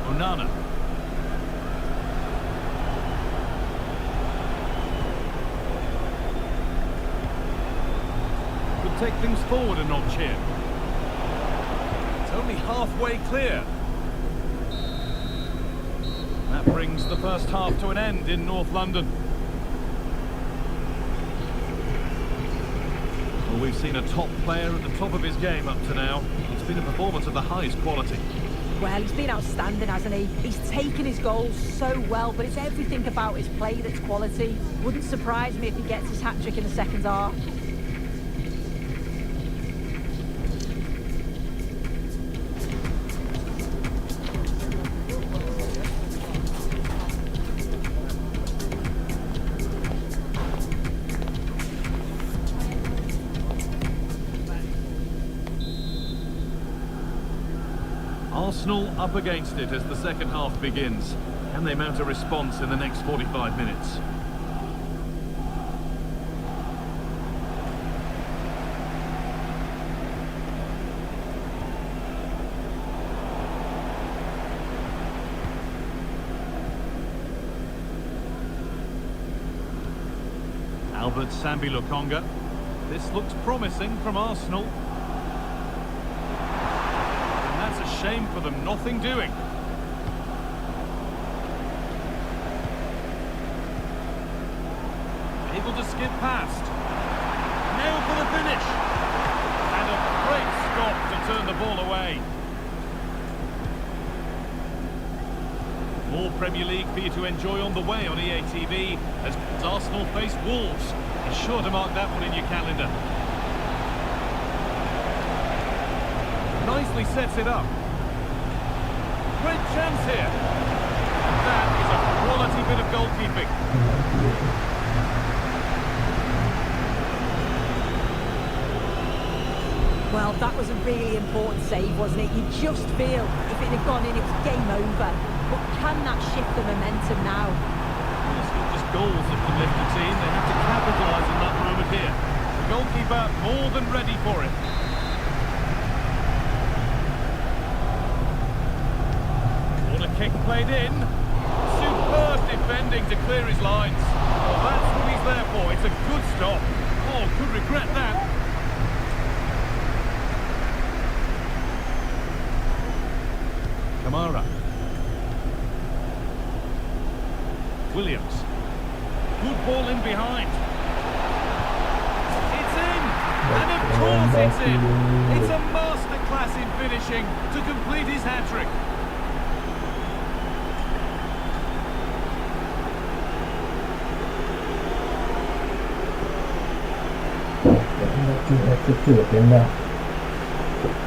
Onana. Could take things forward a notch here. It's only halfway clear. That brings the first half to an end in North London. Well, we've seen a top player at the top of his game up to now. It's been a performance of the highest quality. Well, he's been outstanding, hasn't he? He's taken his goals so well, but it's everything about his play that's quality. Wouldn't surprise me if he gets his hat-trick in the second half. Arsenal up against it as the second half begins. Can they mount a response in the next 45 minutes? Albert Sambi Lokonga. This looks promising from Arsenal. Shame for them, nothing doing. Able to skip past. Nail for the finish. And a great stop to turn the ball away. More Premier League for you to enjoy on the way on EA TV as Arsenal face Wolves. Be sure to mark that one in your calendar. Nicely sets it up. Great chance here. That is a quality bit of goalkeeping. Well, that was a really important save, wasn't it? You just feel if it had gone in, it was game over. But can that shift the momentum now? Well, it's not just goals that can lift the team. They have to capitalise on that moment here. The goalkeeper more than ready for it. Kick played in. Superb defending to clear his lines. Well, that's what he's there for. It's a good stop. Oh, could regret that. Kamara. Williams. Good ball in behind. It's in! And of course it's in! It's a masterclass in finishing to complete his hat-trick.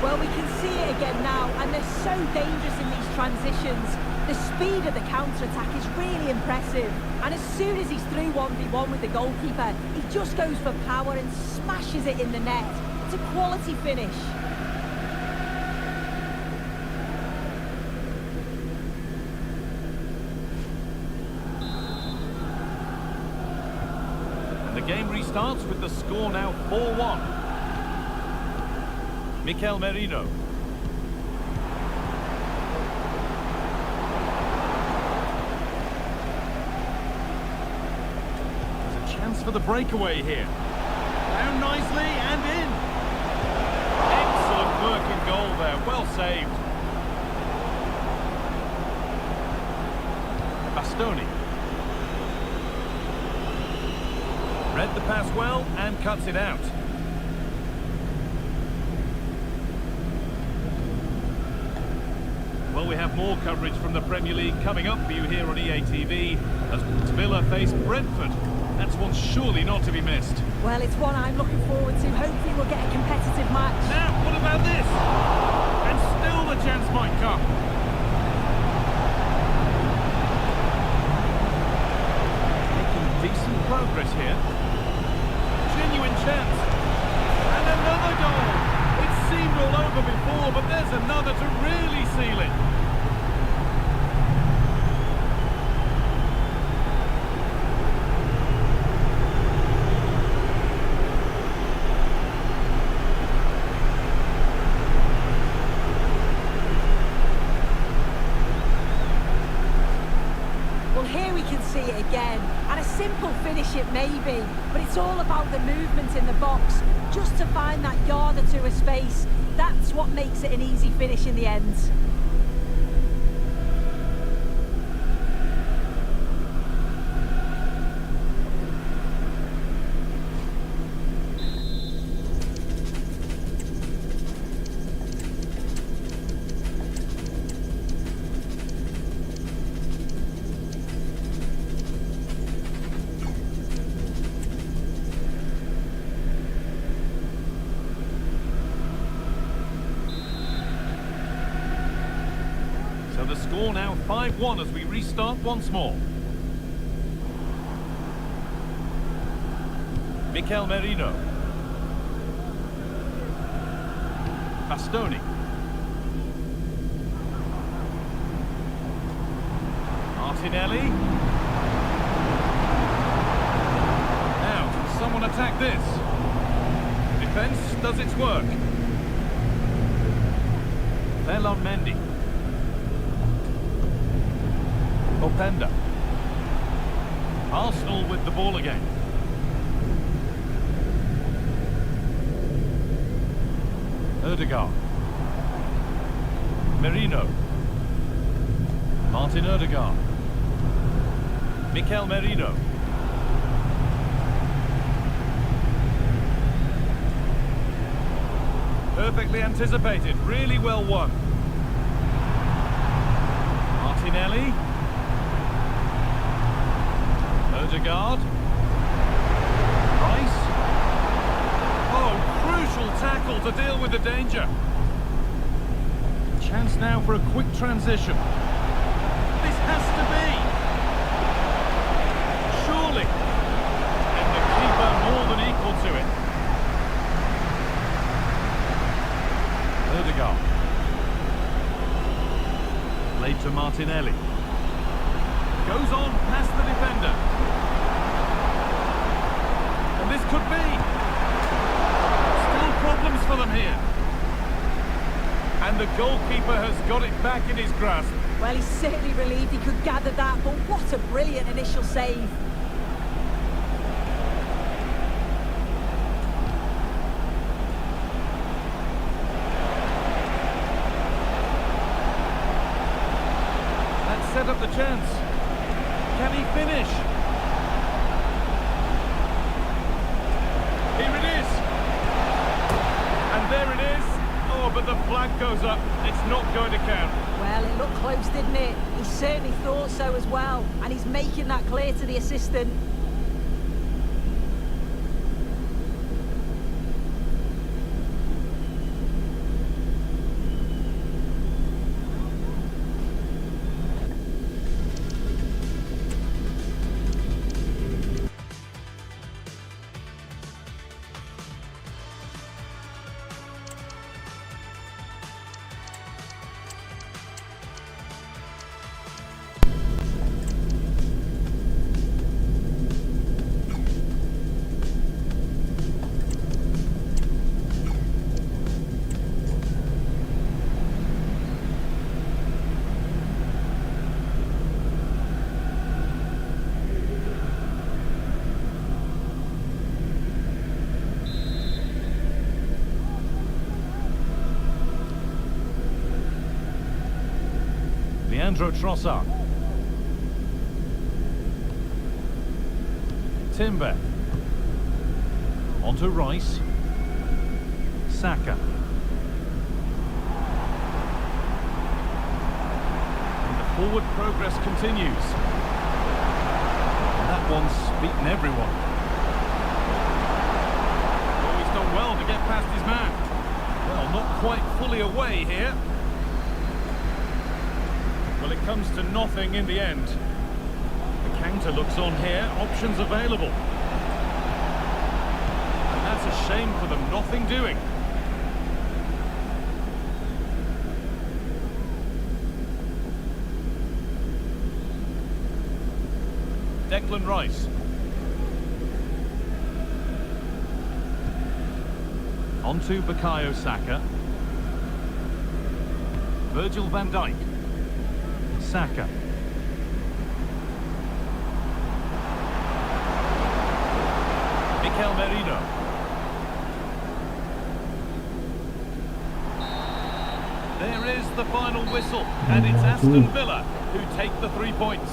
Well, we can see it again now, and they're so dangerous in these transitions. The speed of the counter-attack is really impressive. And as soon as he's through 1v1 with the goalkeeper, he just goes for power and smashes it in the net. It's a quality finish. And the game restarts with the score now 4-1. Mikel Merino. There's a chance for the breakaway here. Down nicely and in. Excellent work in goal there. Well saved. Bastoni. Read the pass well and cuts it out. Well, we have more coverage from the Premier League coming up for you here on EA TV as Villa face Brentford. That's one surely not to be missed. Well, it's one I'm looking forward to. Hopefully we'll get a competitive match. Now, what about this? And still the chance might come. Making decent progress here. Genuine chance. And another goal. It seemed all over before, but there's another to really seal it. Well, here we can see it again. And a simple finish it may be, but it's all about the movement in the box. Just to find that yard or two of space. That's what makes it an easy finish in the end. So the score now 5-1 as we restart once more. Mikel Merino. Bastoni. Martinelli. Now, can someone attack this? Defence does its work. Ferland Mendy. Openda. Arsenal with the ball again. Ødegaard. Merino. Martin Ødegaard. Mikel Merino. Perfectly anticipated, really well won. Martinelli. Ødegaard. Rice. Oh, crucial tackle to deal with the danger. Chance now for a quick transition. This has to be. Surely. And the keeper more than equal to it. Ødegaard. Played to Martinelli. Goes on past the defender. And this could be. Still problems for them here. And the goalkeeper has got it back in his grasp. Well, he's certainly relieved he could gather that, but what a brilliant initial save. That set up the chance. Can he finish? Here it is. And there it is. Oh, but the flag goes up. It's not going to count. Well, it looked close, didn't it? He certainly thought so as well, and he's making that clear to the assistant. Leandro Trossard. Timber. Onto Rice. Saka. And the forward progress continues. And that one's beaten everyone. Oh, he's done well to get past his man. Well, not quite fully away here. Well, it comes to nothing in the end. The counter looks on here, options available. And that's a shame for them, nothing doing. Declan Rice. Onto Bukayo Saka. Virgil van Dijk. Saka. Mikel Merino. There is the final whistle, and it's Aston Villa who take the 3 points.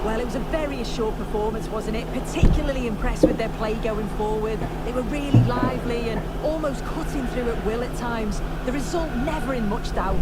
Well, it was a very assured performance, wasn't it? Particularly impressed with their play going forward. They were really lively and almost cutting through at will at times. The result never in much doubt.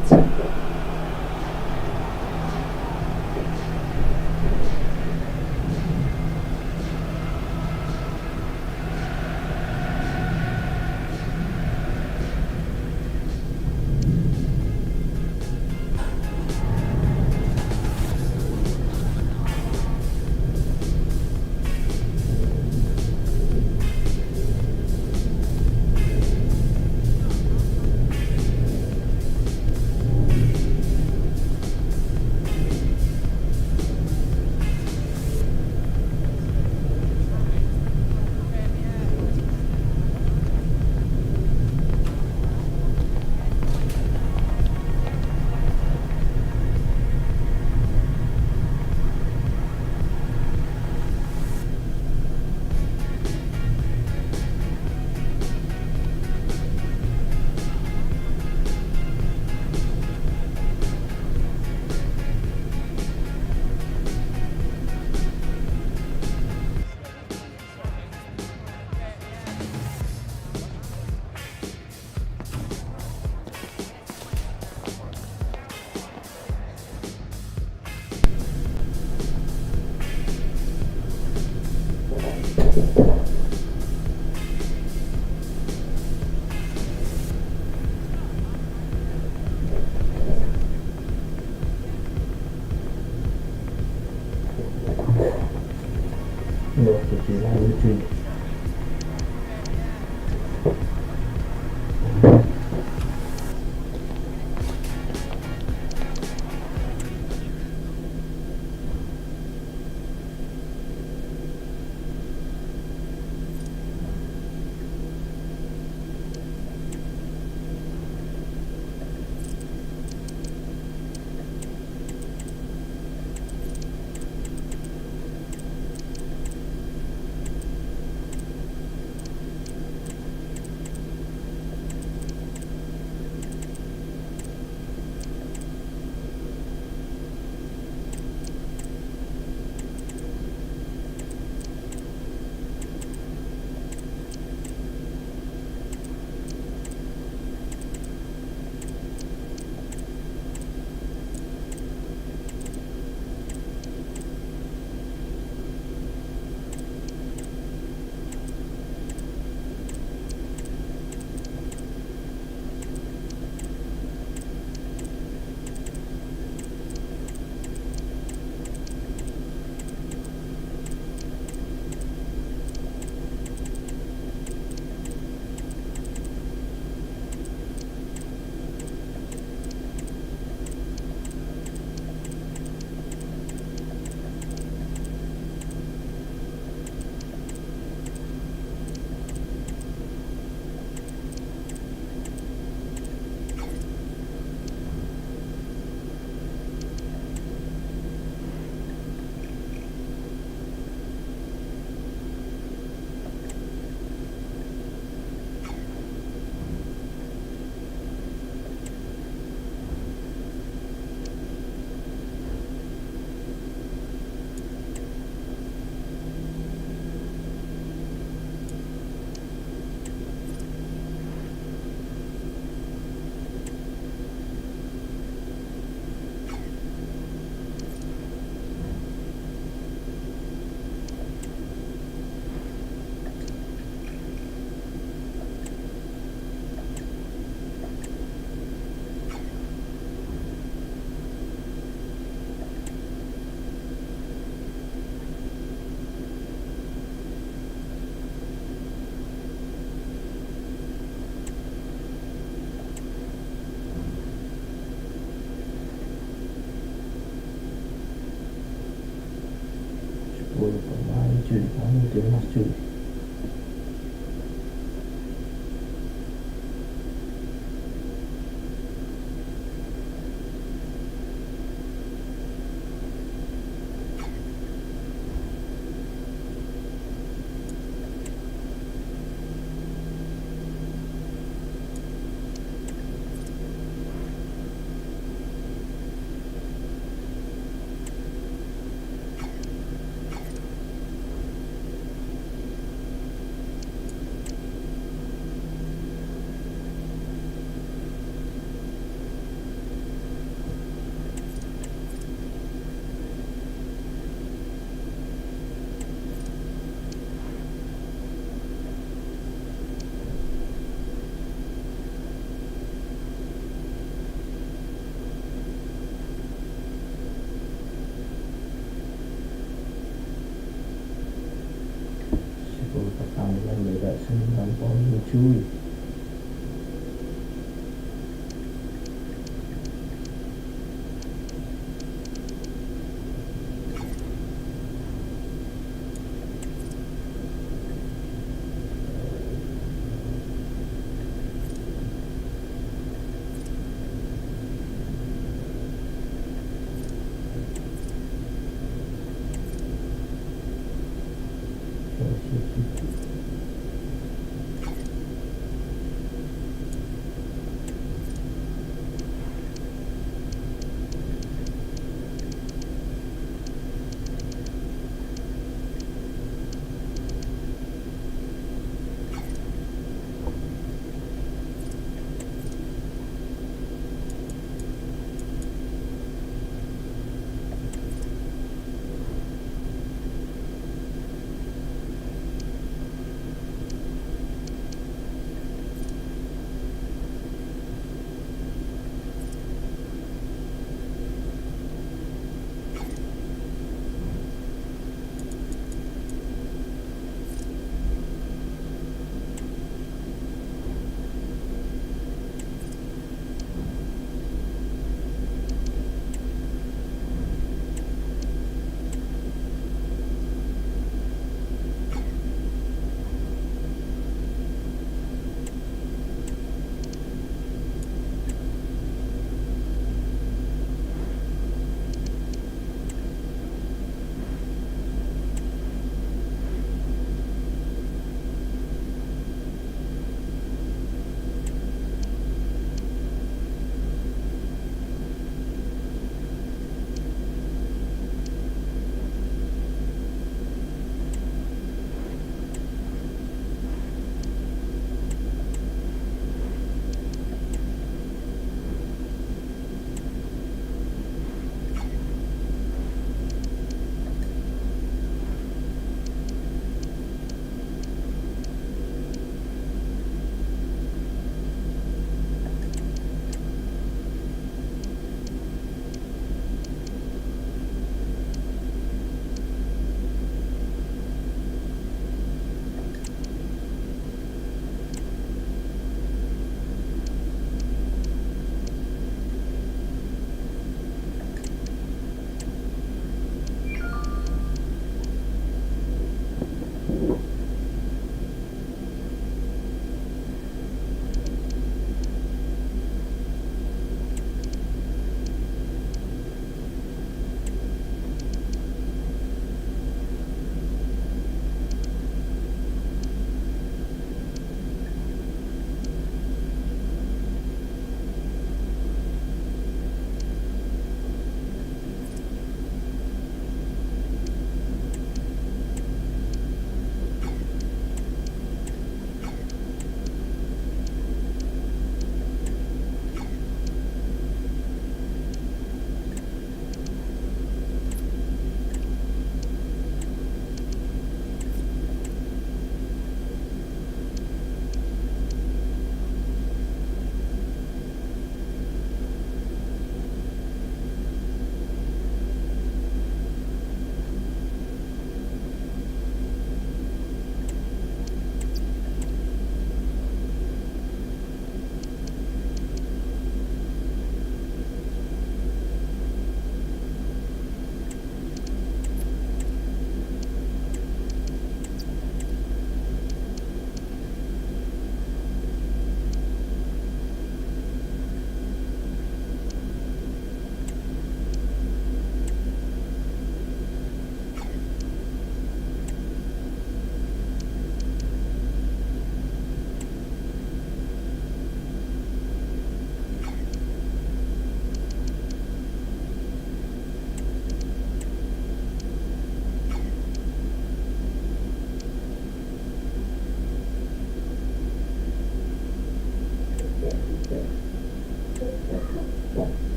Nossa, que luta. 10 pemain cuy, kamu timnas cuy. Pertandingan beda 9 poin cuy.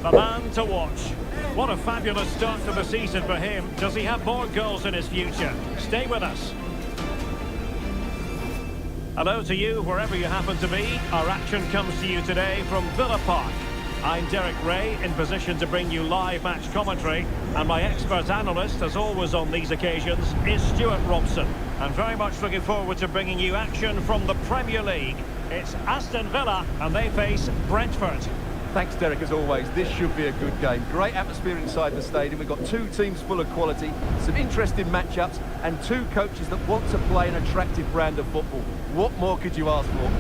the man to watch. What a fabulous start to the season for him. Does he have more goals in his future? Stay with us. Hello to you, wherever you happen to be. Our action comes to you today from Villa Park. I'm Derek Ray, in position to bring you live match commentary. And my expert analyst, as always on these occasions, is Stuart Robson. I'm very much looking forward to bringing you action from the Premier League. It's Aston Villa, and they face Brentford. Thanks, Derek, as always. This should be a good game. Great atmosphere inside the stadium. We've got two teams full of quality, some interesting matchups, and two coaches that want to play an attractive brand of football. What more could you ask for?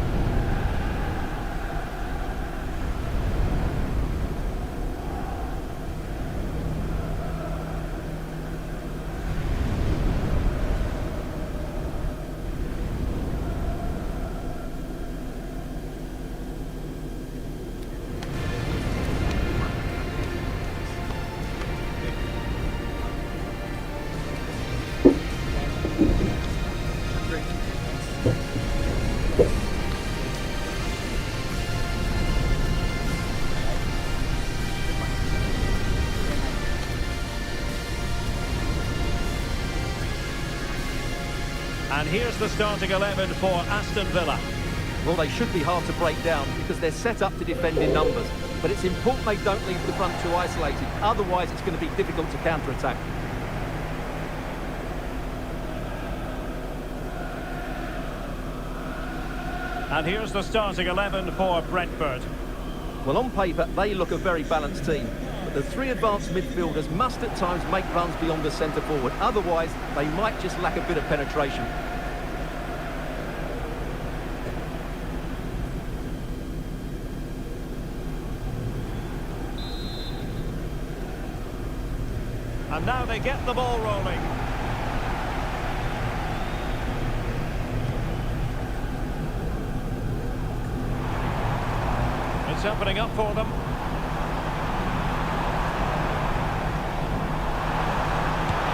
And here's the starting 11 for Aston Villa. Well, they should be hard to break down because they're set up to defend in numbers. But it's important they don't leave the front too isolated. Otherwise, it's going to be difficult to counter-attack. And here's the starting 11 for Brentford. Well, on paper, they look a very balanced team. But the three advanced midfielders must at times make runs beyond the centre forward. Otherwise, they might just lack a bit of penetration. And now they get the ball rolling. It's opening up for them.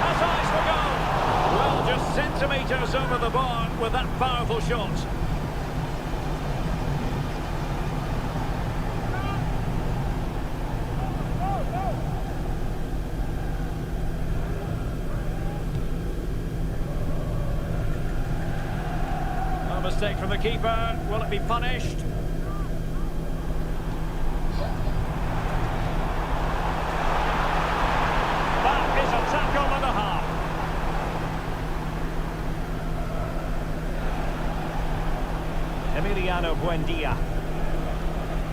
Has eyes for goal. Well, just centimetres over the bar with that powerful shot. A mistake from the keeper. Will it be punished? Buendia.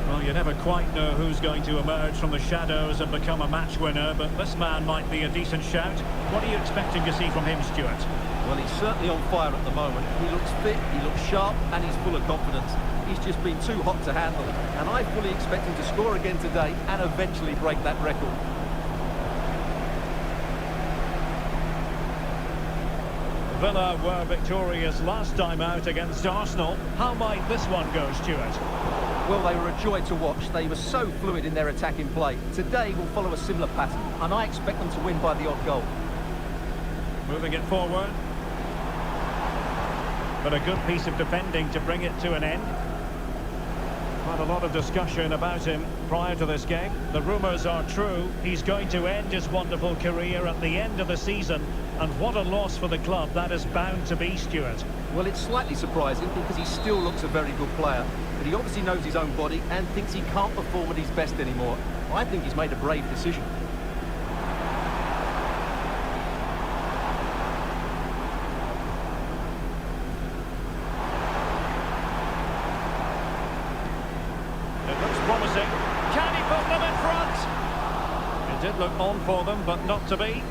Well, you never quite know who's going to emerge from the shadows and become a match winner, but this man might be a decent shout. What are you expecting to see from him, Stuart? Well, he's certainly on fire at the moment. He looks fit, he looks sharp, and he's full of confidence. He's just been too hot to handle, and I fully expect him to score again today and eventually break that record. Villa were victorious last time out against Arsenal. How might this one go, Stuart? Well, they were a joy to watch. They were so fluid in their attacking play. Today will follow a similar pattern, and I expect them to win by the odd goal. Moving it forward. But a good piece of defending to bring it to an end. Quite a lot of discussion about him prior to this game. The rumours are true. He's going to end his wonderful career at the end of the season. And what a loss for the club that is bound to be, Stuart. Well, it's slightly surprising because he still looks a very good player. But he obviously knows his own body and thinks he can't perform at his best anymore. I think he's made a brave decision. It looks promising. Can he put them in front? It did look on for them, but not to be.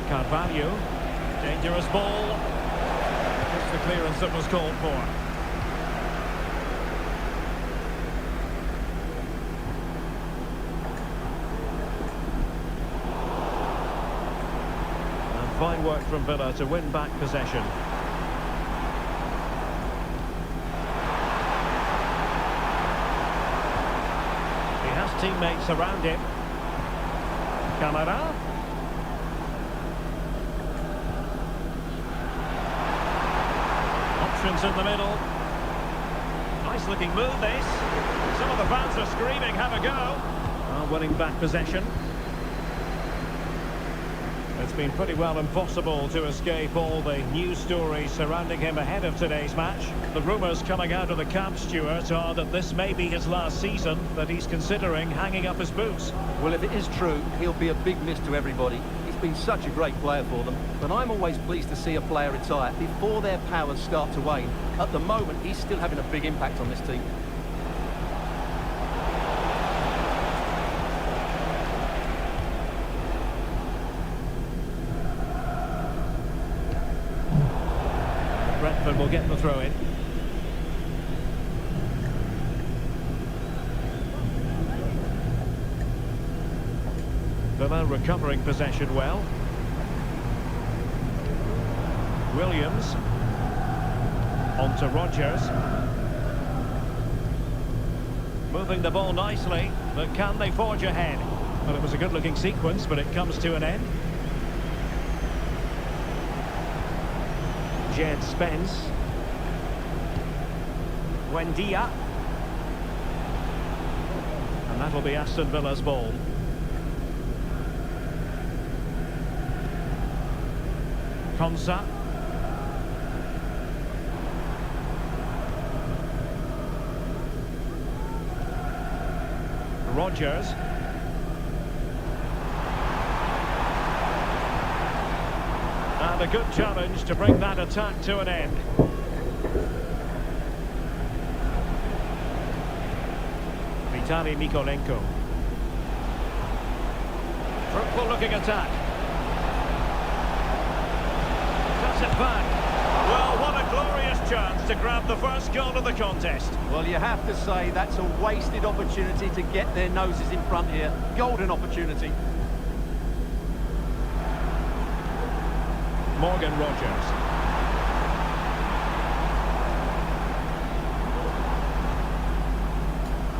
Carvalho, dangerous ball. Just the clearance that was called for. And fine work from Villa to win back possession. He has teammates around him. Camara. Options in the middle. Nice looking move this. Some of the fans are screaming, have a go. Winning back possession. It's been pretty well impossible to escape all the news stories surrounding him ahead of today's match. The rumours coming out of the camp, Stuart, are that this may be his last season, that he's considering hanging up his boots. Well, if it is true, he'll be a big miss to everybody. He's been such a great player for them, but I'm always pleased to see a player retire before their powers start to wane. At the moment, he's still having a big impact on this team. Brentford will get the throw in. Villa recovering possession well. Williams. On to Rodgers. Moving the ball nicely, but can they forge ahead? Well, it was a good-looking sequence, but it comes to an end. Jed Spence. Buendia. And that'll be Aston Villa's ball. Konsa. Rodgers. And a good challenge to bring that attack to an end. Vitaly Mykolenko. Fruitful looking attack. Cuts it back. Well, what a glorious chance to grab the first goal of the contest. Well, you have to say that's a wasted opportunity to get their noses in front here. Golden opportunity. Morgan Rodgers.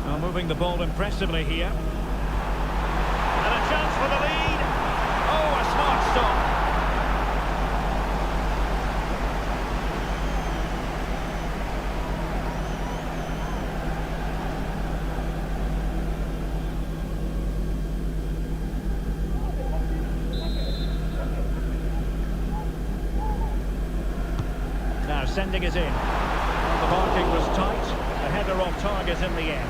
Now moving the ball impressively here. And a chance for the lead. Oh, a smart stop. Now sending it in. The marking was tight. The header off target in the end.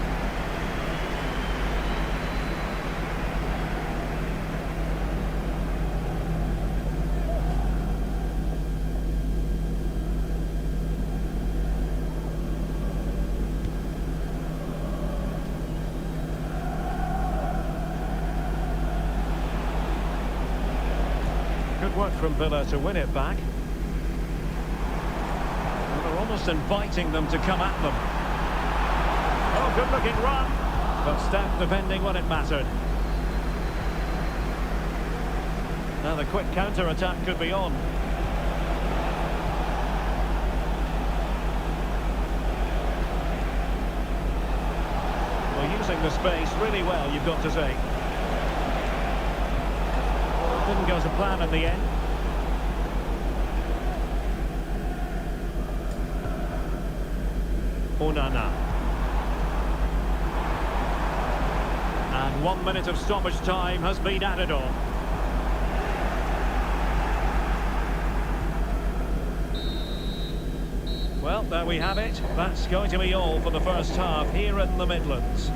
Good work from Villa to win it back. They're almost inviting them to come at them. Oh, good-looking run. But staff defending when it mattered. Now the quick counter-attack could be on. Well, using the space really well, you've got to say. Didn't go to plan in the end. Onana. And 1 minute of stoppage time has been added on. Well, there we have it. That's going to be all for the first half here in the Midlands.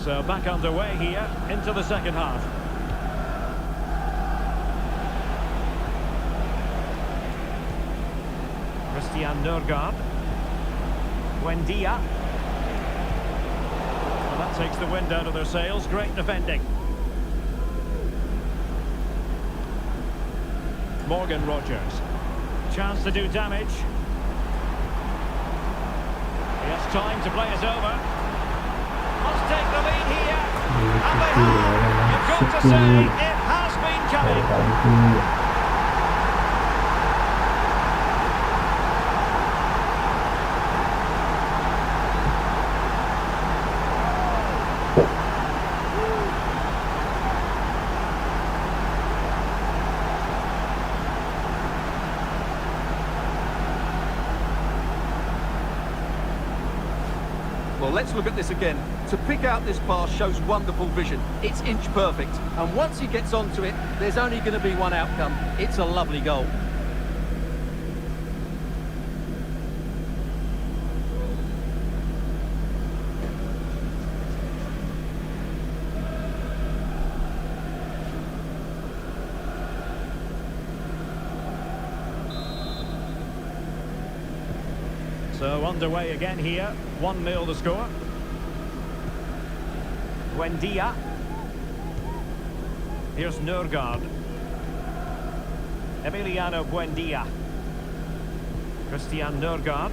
So back underway here into the second half. Christian Nørgaard. Buendia. Well, that takes the wind out of their sails. Great defending. Morgan Rodgers. Chance to do damage. He has time to play it over. Must take the lead here. And they to say, it has been coming. Tadi cuy. Well, let's look at this again. To pick out this pass shows wonderful vision. It's inch perfect. And once he gets onto it, there's only going to be one outcome. It's a lovely goal. So underway again here, 1-0 the score. Buendia. Here's Nørgaard. Emiliano Buendia. Christian Nørgaard.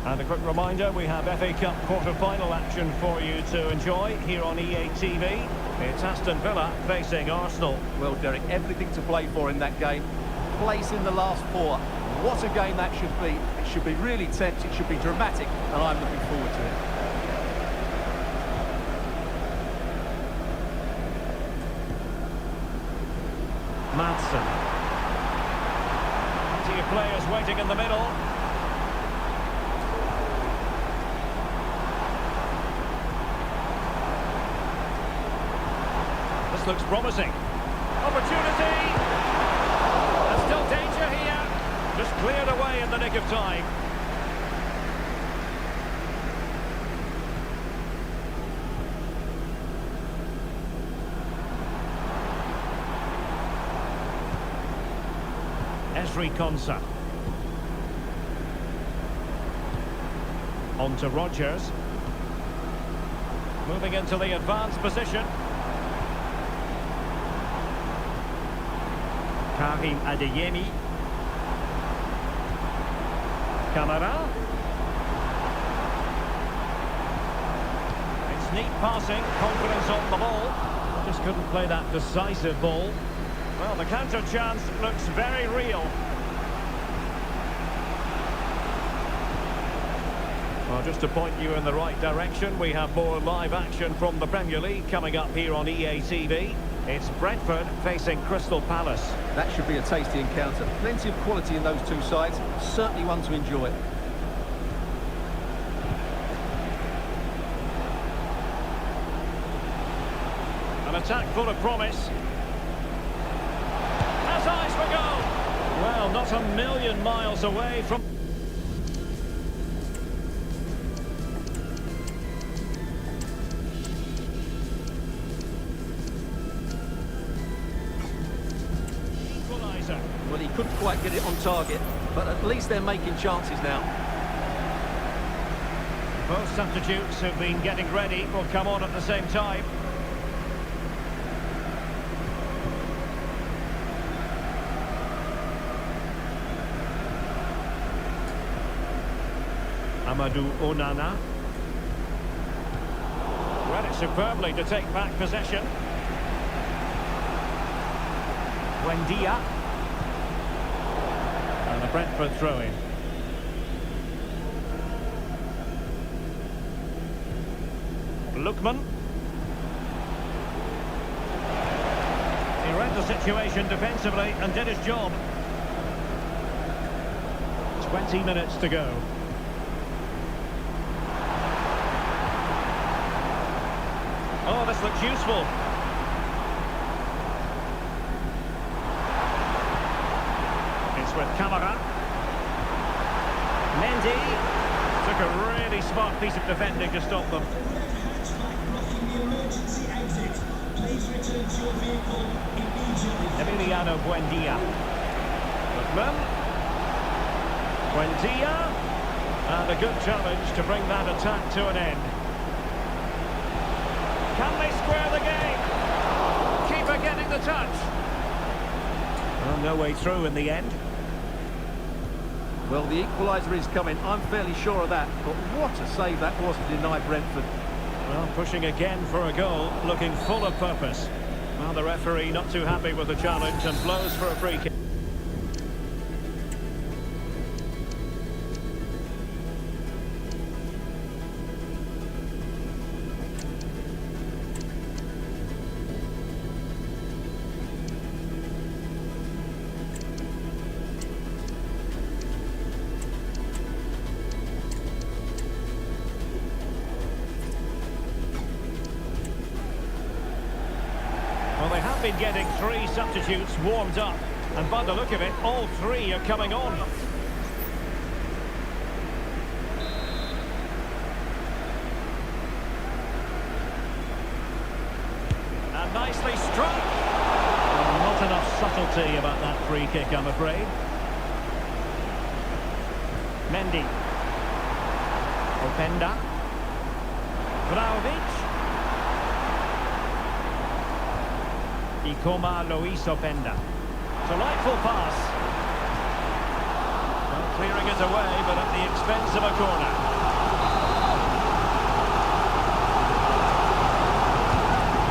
And a quick reminder, we have FA Cup quarter-final action for you to enjoy here on EA TV. It's Aston Villa facing Arsenal. Well, Derek, everything to play for in that game. Place in the last four. What a game that should be. It should be really tense, it should be dramatic, and I'm looking forward to it. Madsen. Plenty of players waiting in the middle. This looks promising. Opportunity! There's still danger here. Just cleared away in the nick of time. Esri Konsa. On to Rodgers. Moving into the advanced position. Karim Adeyemi. Camara. It's neat passing, confidence on the ball. Just couldn't play that decisive ball. Well, the counter chance looks very real. Well, just to point you in the right direction, we have more live action from the Premier League coming up here on EA TV. It's Brentford facing Crystal Palace. That should be a tasty encounter. Plenty of quality in those two sides. Certainly one to enjoy. An attack full of promise. Has eyes for goal. Well, not a million miles away from... Well, he couldn't quite get it on target, but at least they're making chances now. Both substitutes who've been getting ready will come on at the same time. Amadou Onana. Read it superbly to take back possession. Buendia. And the Brentford throw-in. Lookman. He read the situation defensively and did his job. 20 minutes to go. Oh, this looks useful. It's with Camara. Mendy took a really smart piece of defending to stop them. Blocking the emergency exit. Please return to your vehicle immediately. Emiliano Buendia. Lookman. Buendia. And a good challenge to bring that attack to an end. Can they square the game? Keeper getting the touch. Well, no way through in the end. Well, the equaliser is coming. I'm fairly sure of that. But what a save that was to deny Brentford. Well, pushing again for a goal, looking full of purpose. Well, the referee not too happy with the challenge and blows for a free kick. Well, they have been getting 3 substitutes warmed up, and by the look of it, all 3 are coming on. And nicely struck. Well, not enough subtlety about that free kick, I'm afraid. Mendy. Openda. Vlahovic. Ikoma Luis Openda. Delightful pass. Well, clearing it away, but at the expense of a corner.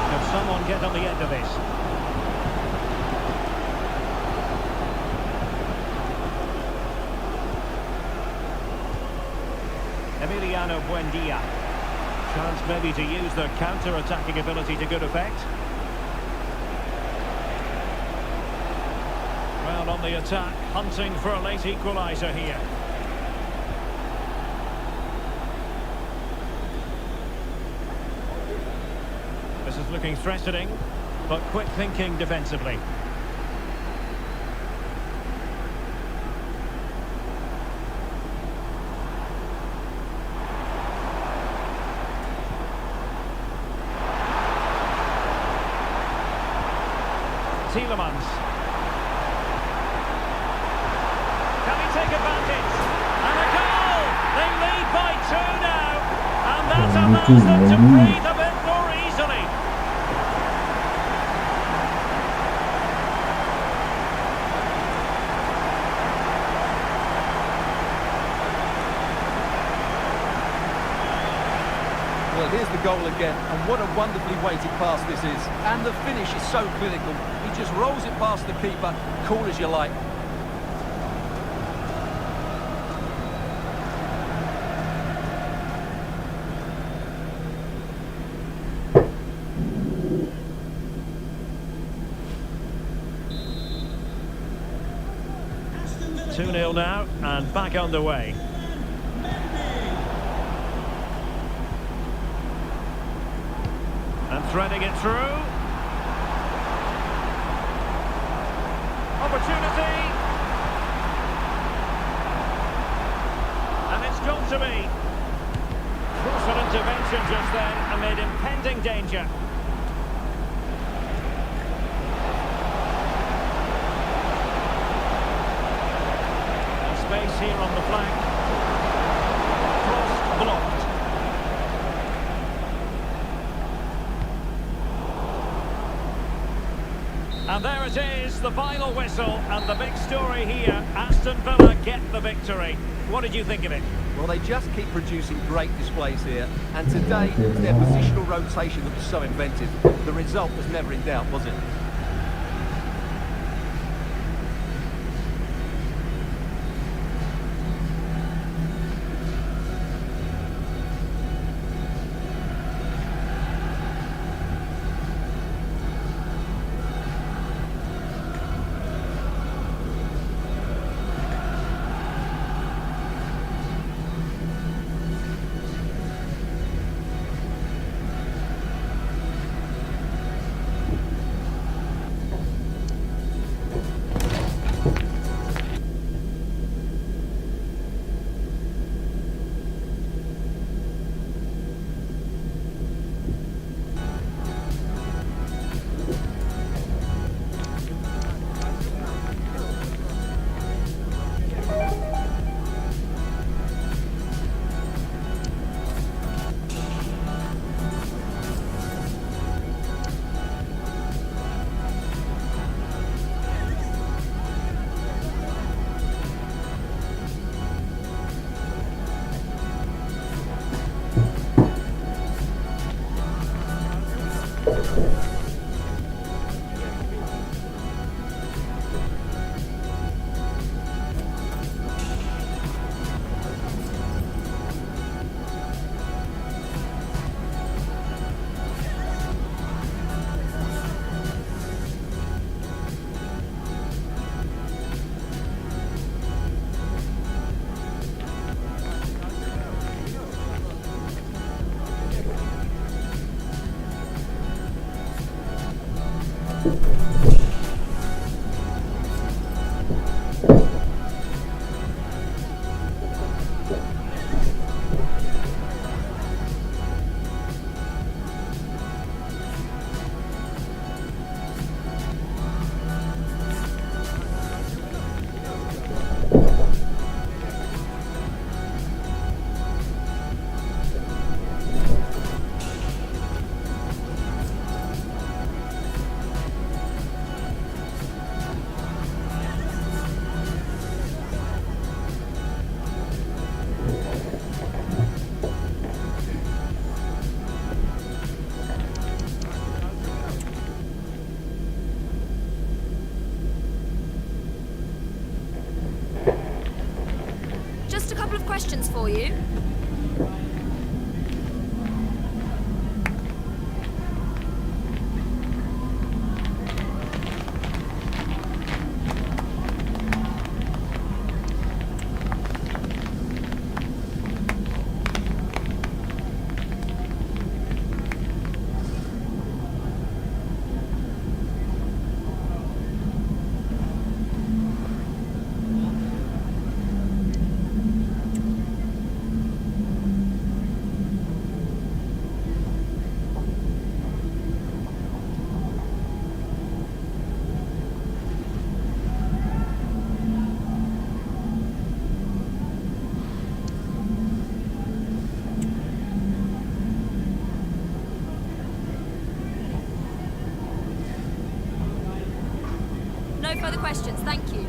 Can someone get on the end of this? Emiliano Buendia. Chance maybe to use their counter-attacking ability to good effect. Well, on the attack, hunting for a late equaliser here. This is looking threatening, but quick thinking defensively. Tielemans. Can he take advantage? And a goal! They lead by 2 now. And that allows them to breathe a bit more easily. Well, here's the goal again, and what a wonderfully weighted pass this is. And the finish is so clinical. He just rolls it past the keeper, cool as you like. Aston 2-0 now, and back underway. And threading it through. Opportunity. And it's got to be. Crucial intervention just then amid impending danger. Space here on the flank. Cross blocked. And there it is, the final whistle, and the big story here. Aston Villa get the victory. What did you think of it? Well, they just keep producing great displays here, and today it was their positional rotation that was so inventive. The result was never in doubt, was it? Just a couple of questions for you. No further questions, thank you.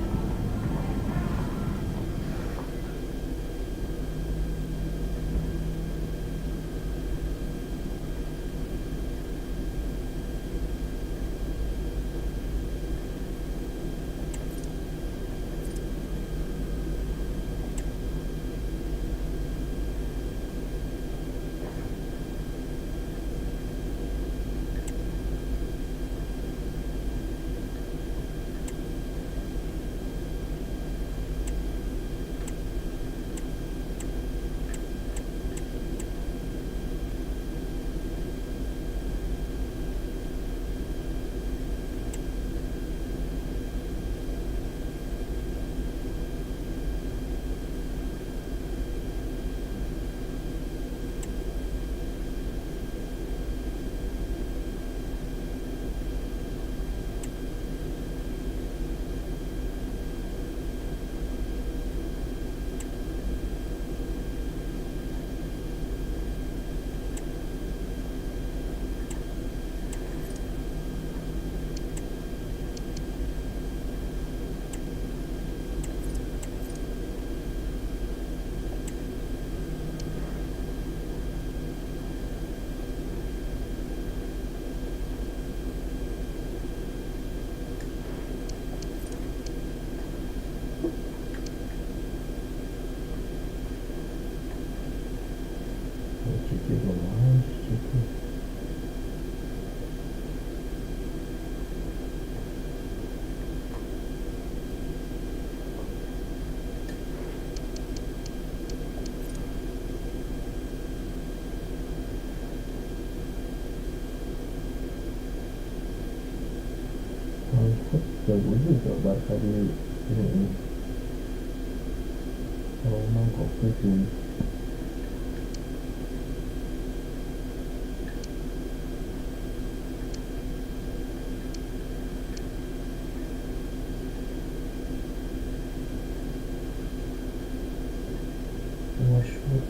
Bagus juga Barca di ini. Roma kopi cuy. Masyhur.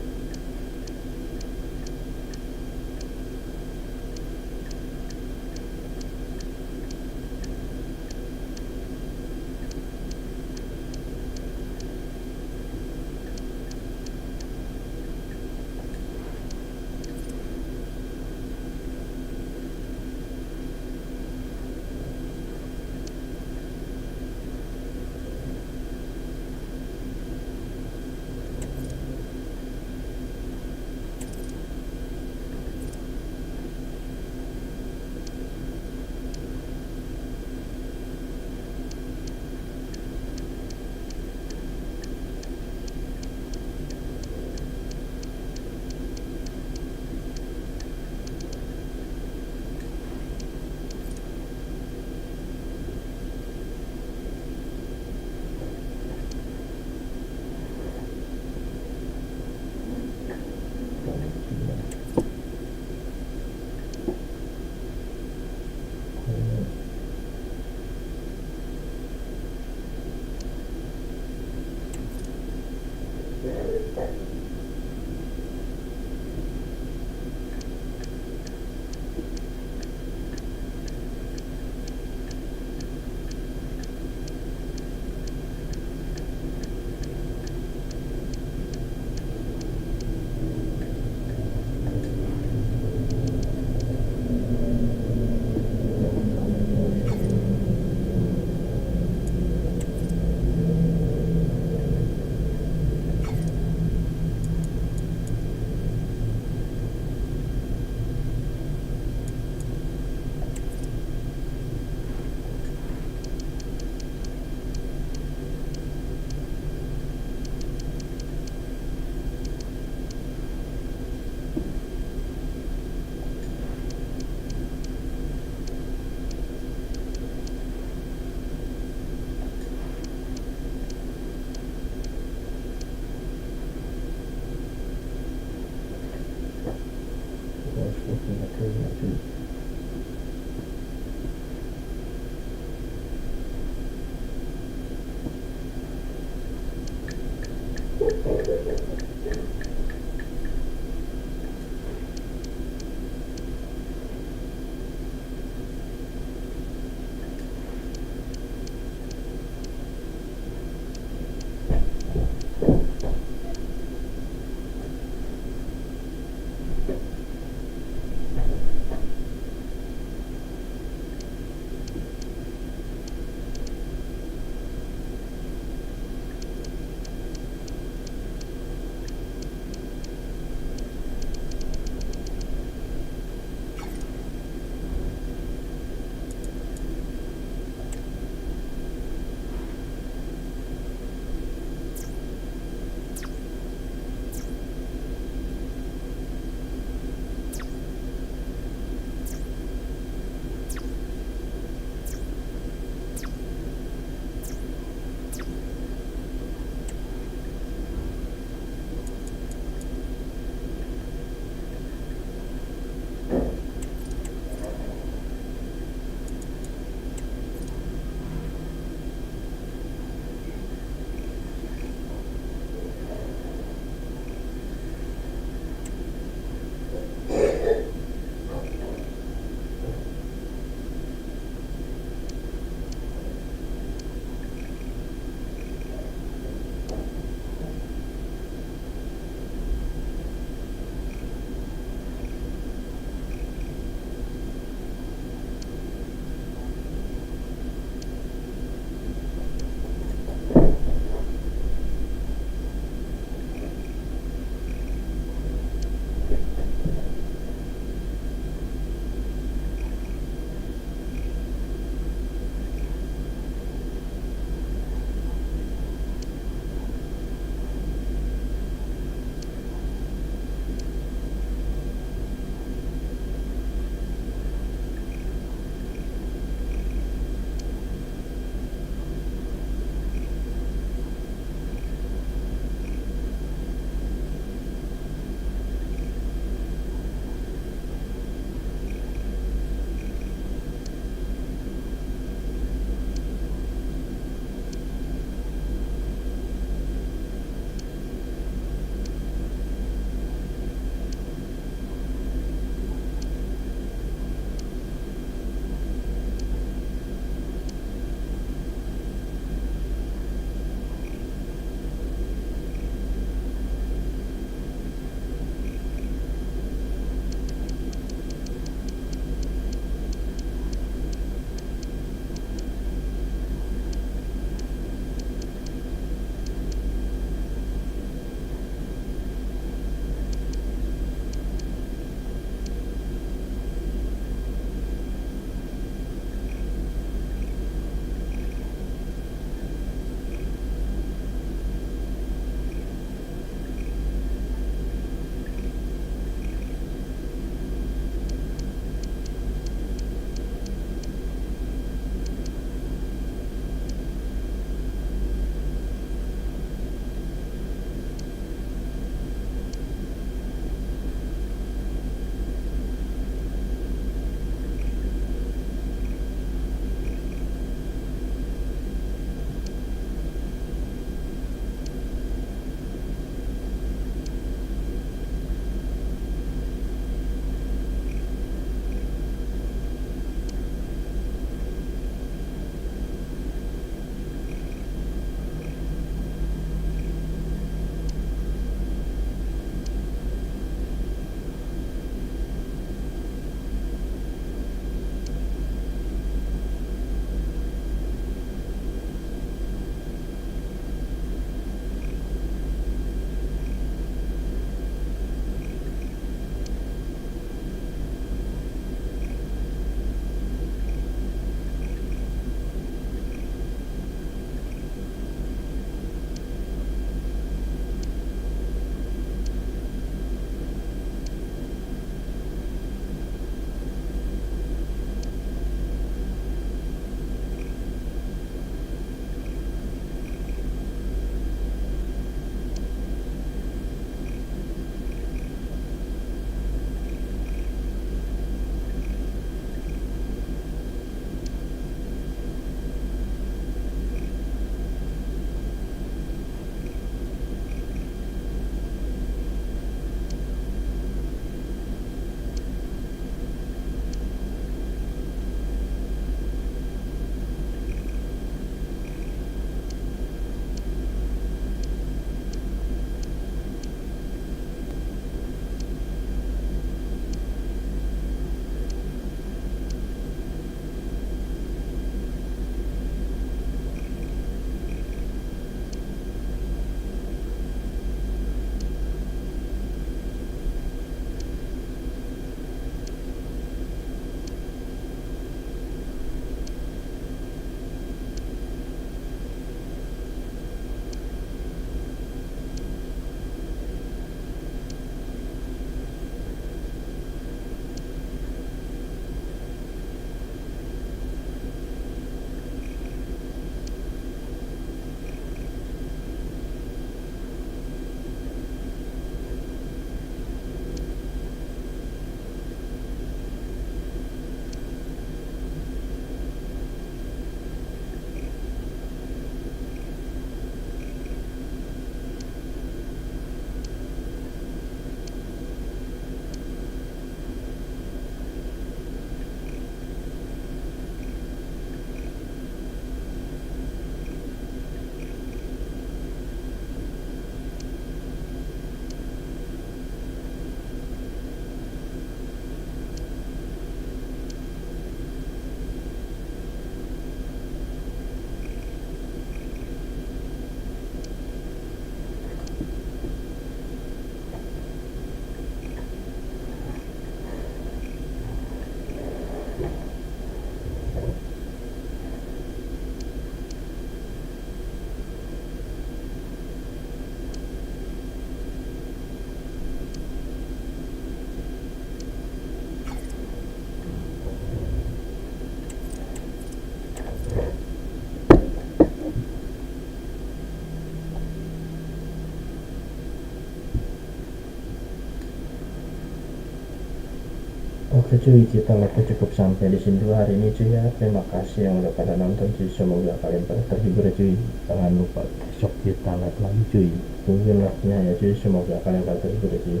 Oke cuy, kita live cukup sampai di sini dulu hari ini cuy ya. Terima kasih yang udah pada nonton cuy. Semoga kalian pada terhibur ya cuy. Jangan lupa besok kita live lagi cuy. Tungguin live-nya ya cuy. Semoga kalian pada terhibur ya cuy.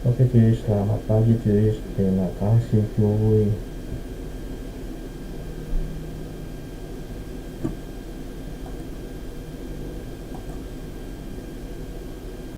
Oke cuy, selamat pagi cuy. Terima kasih cuy.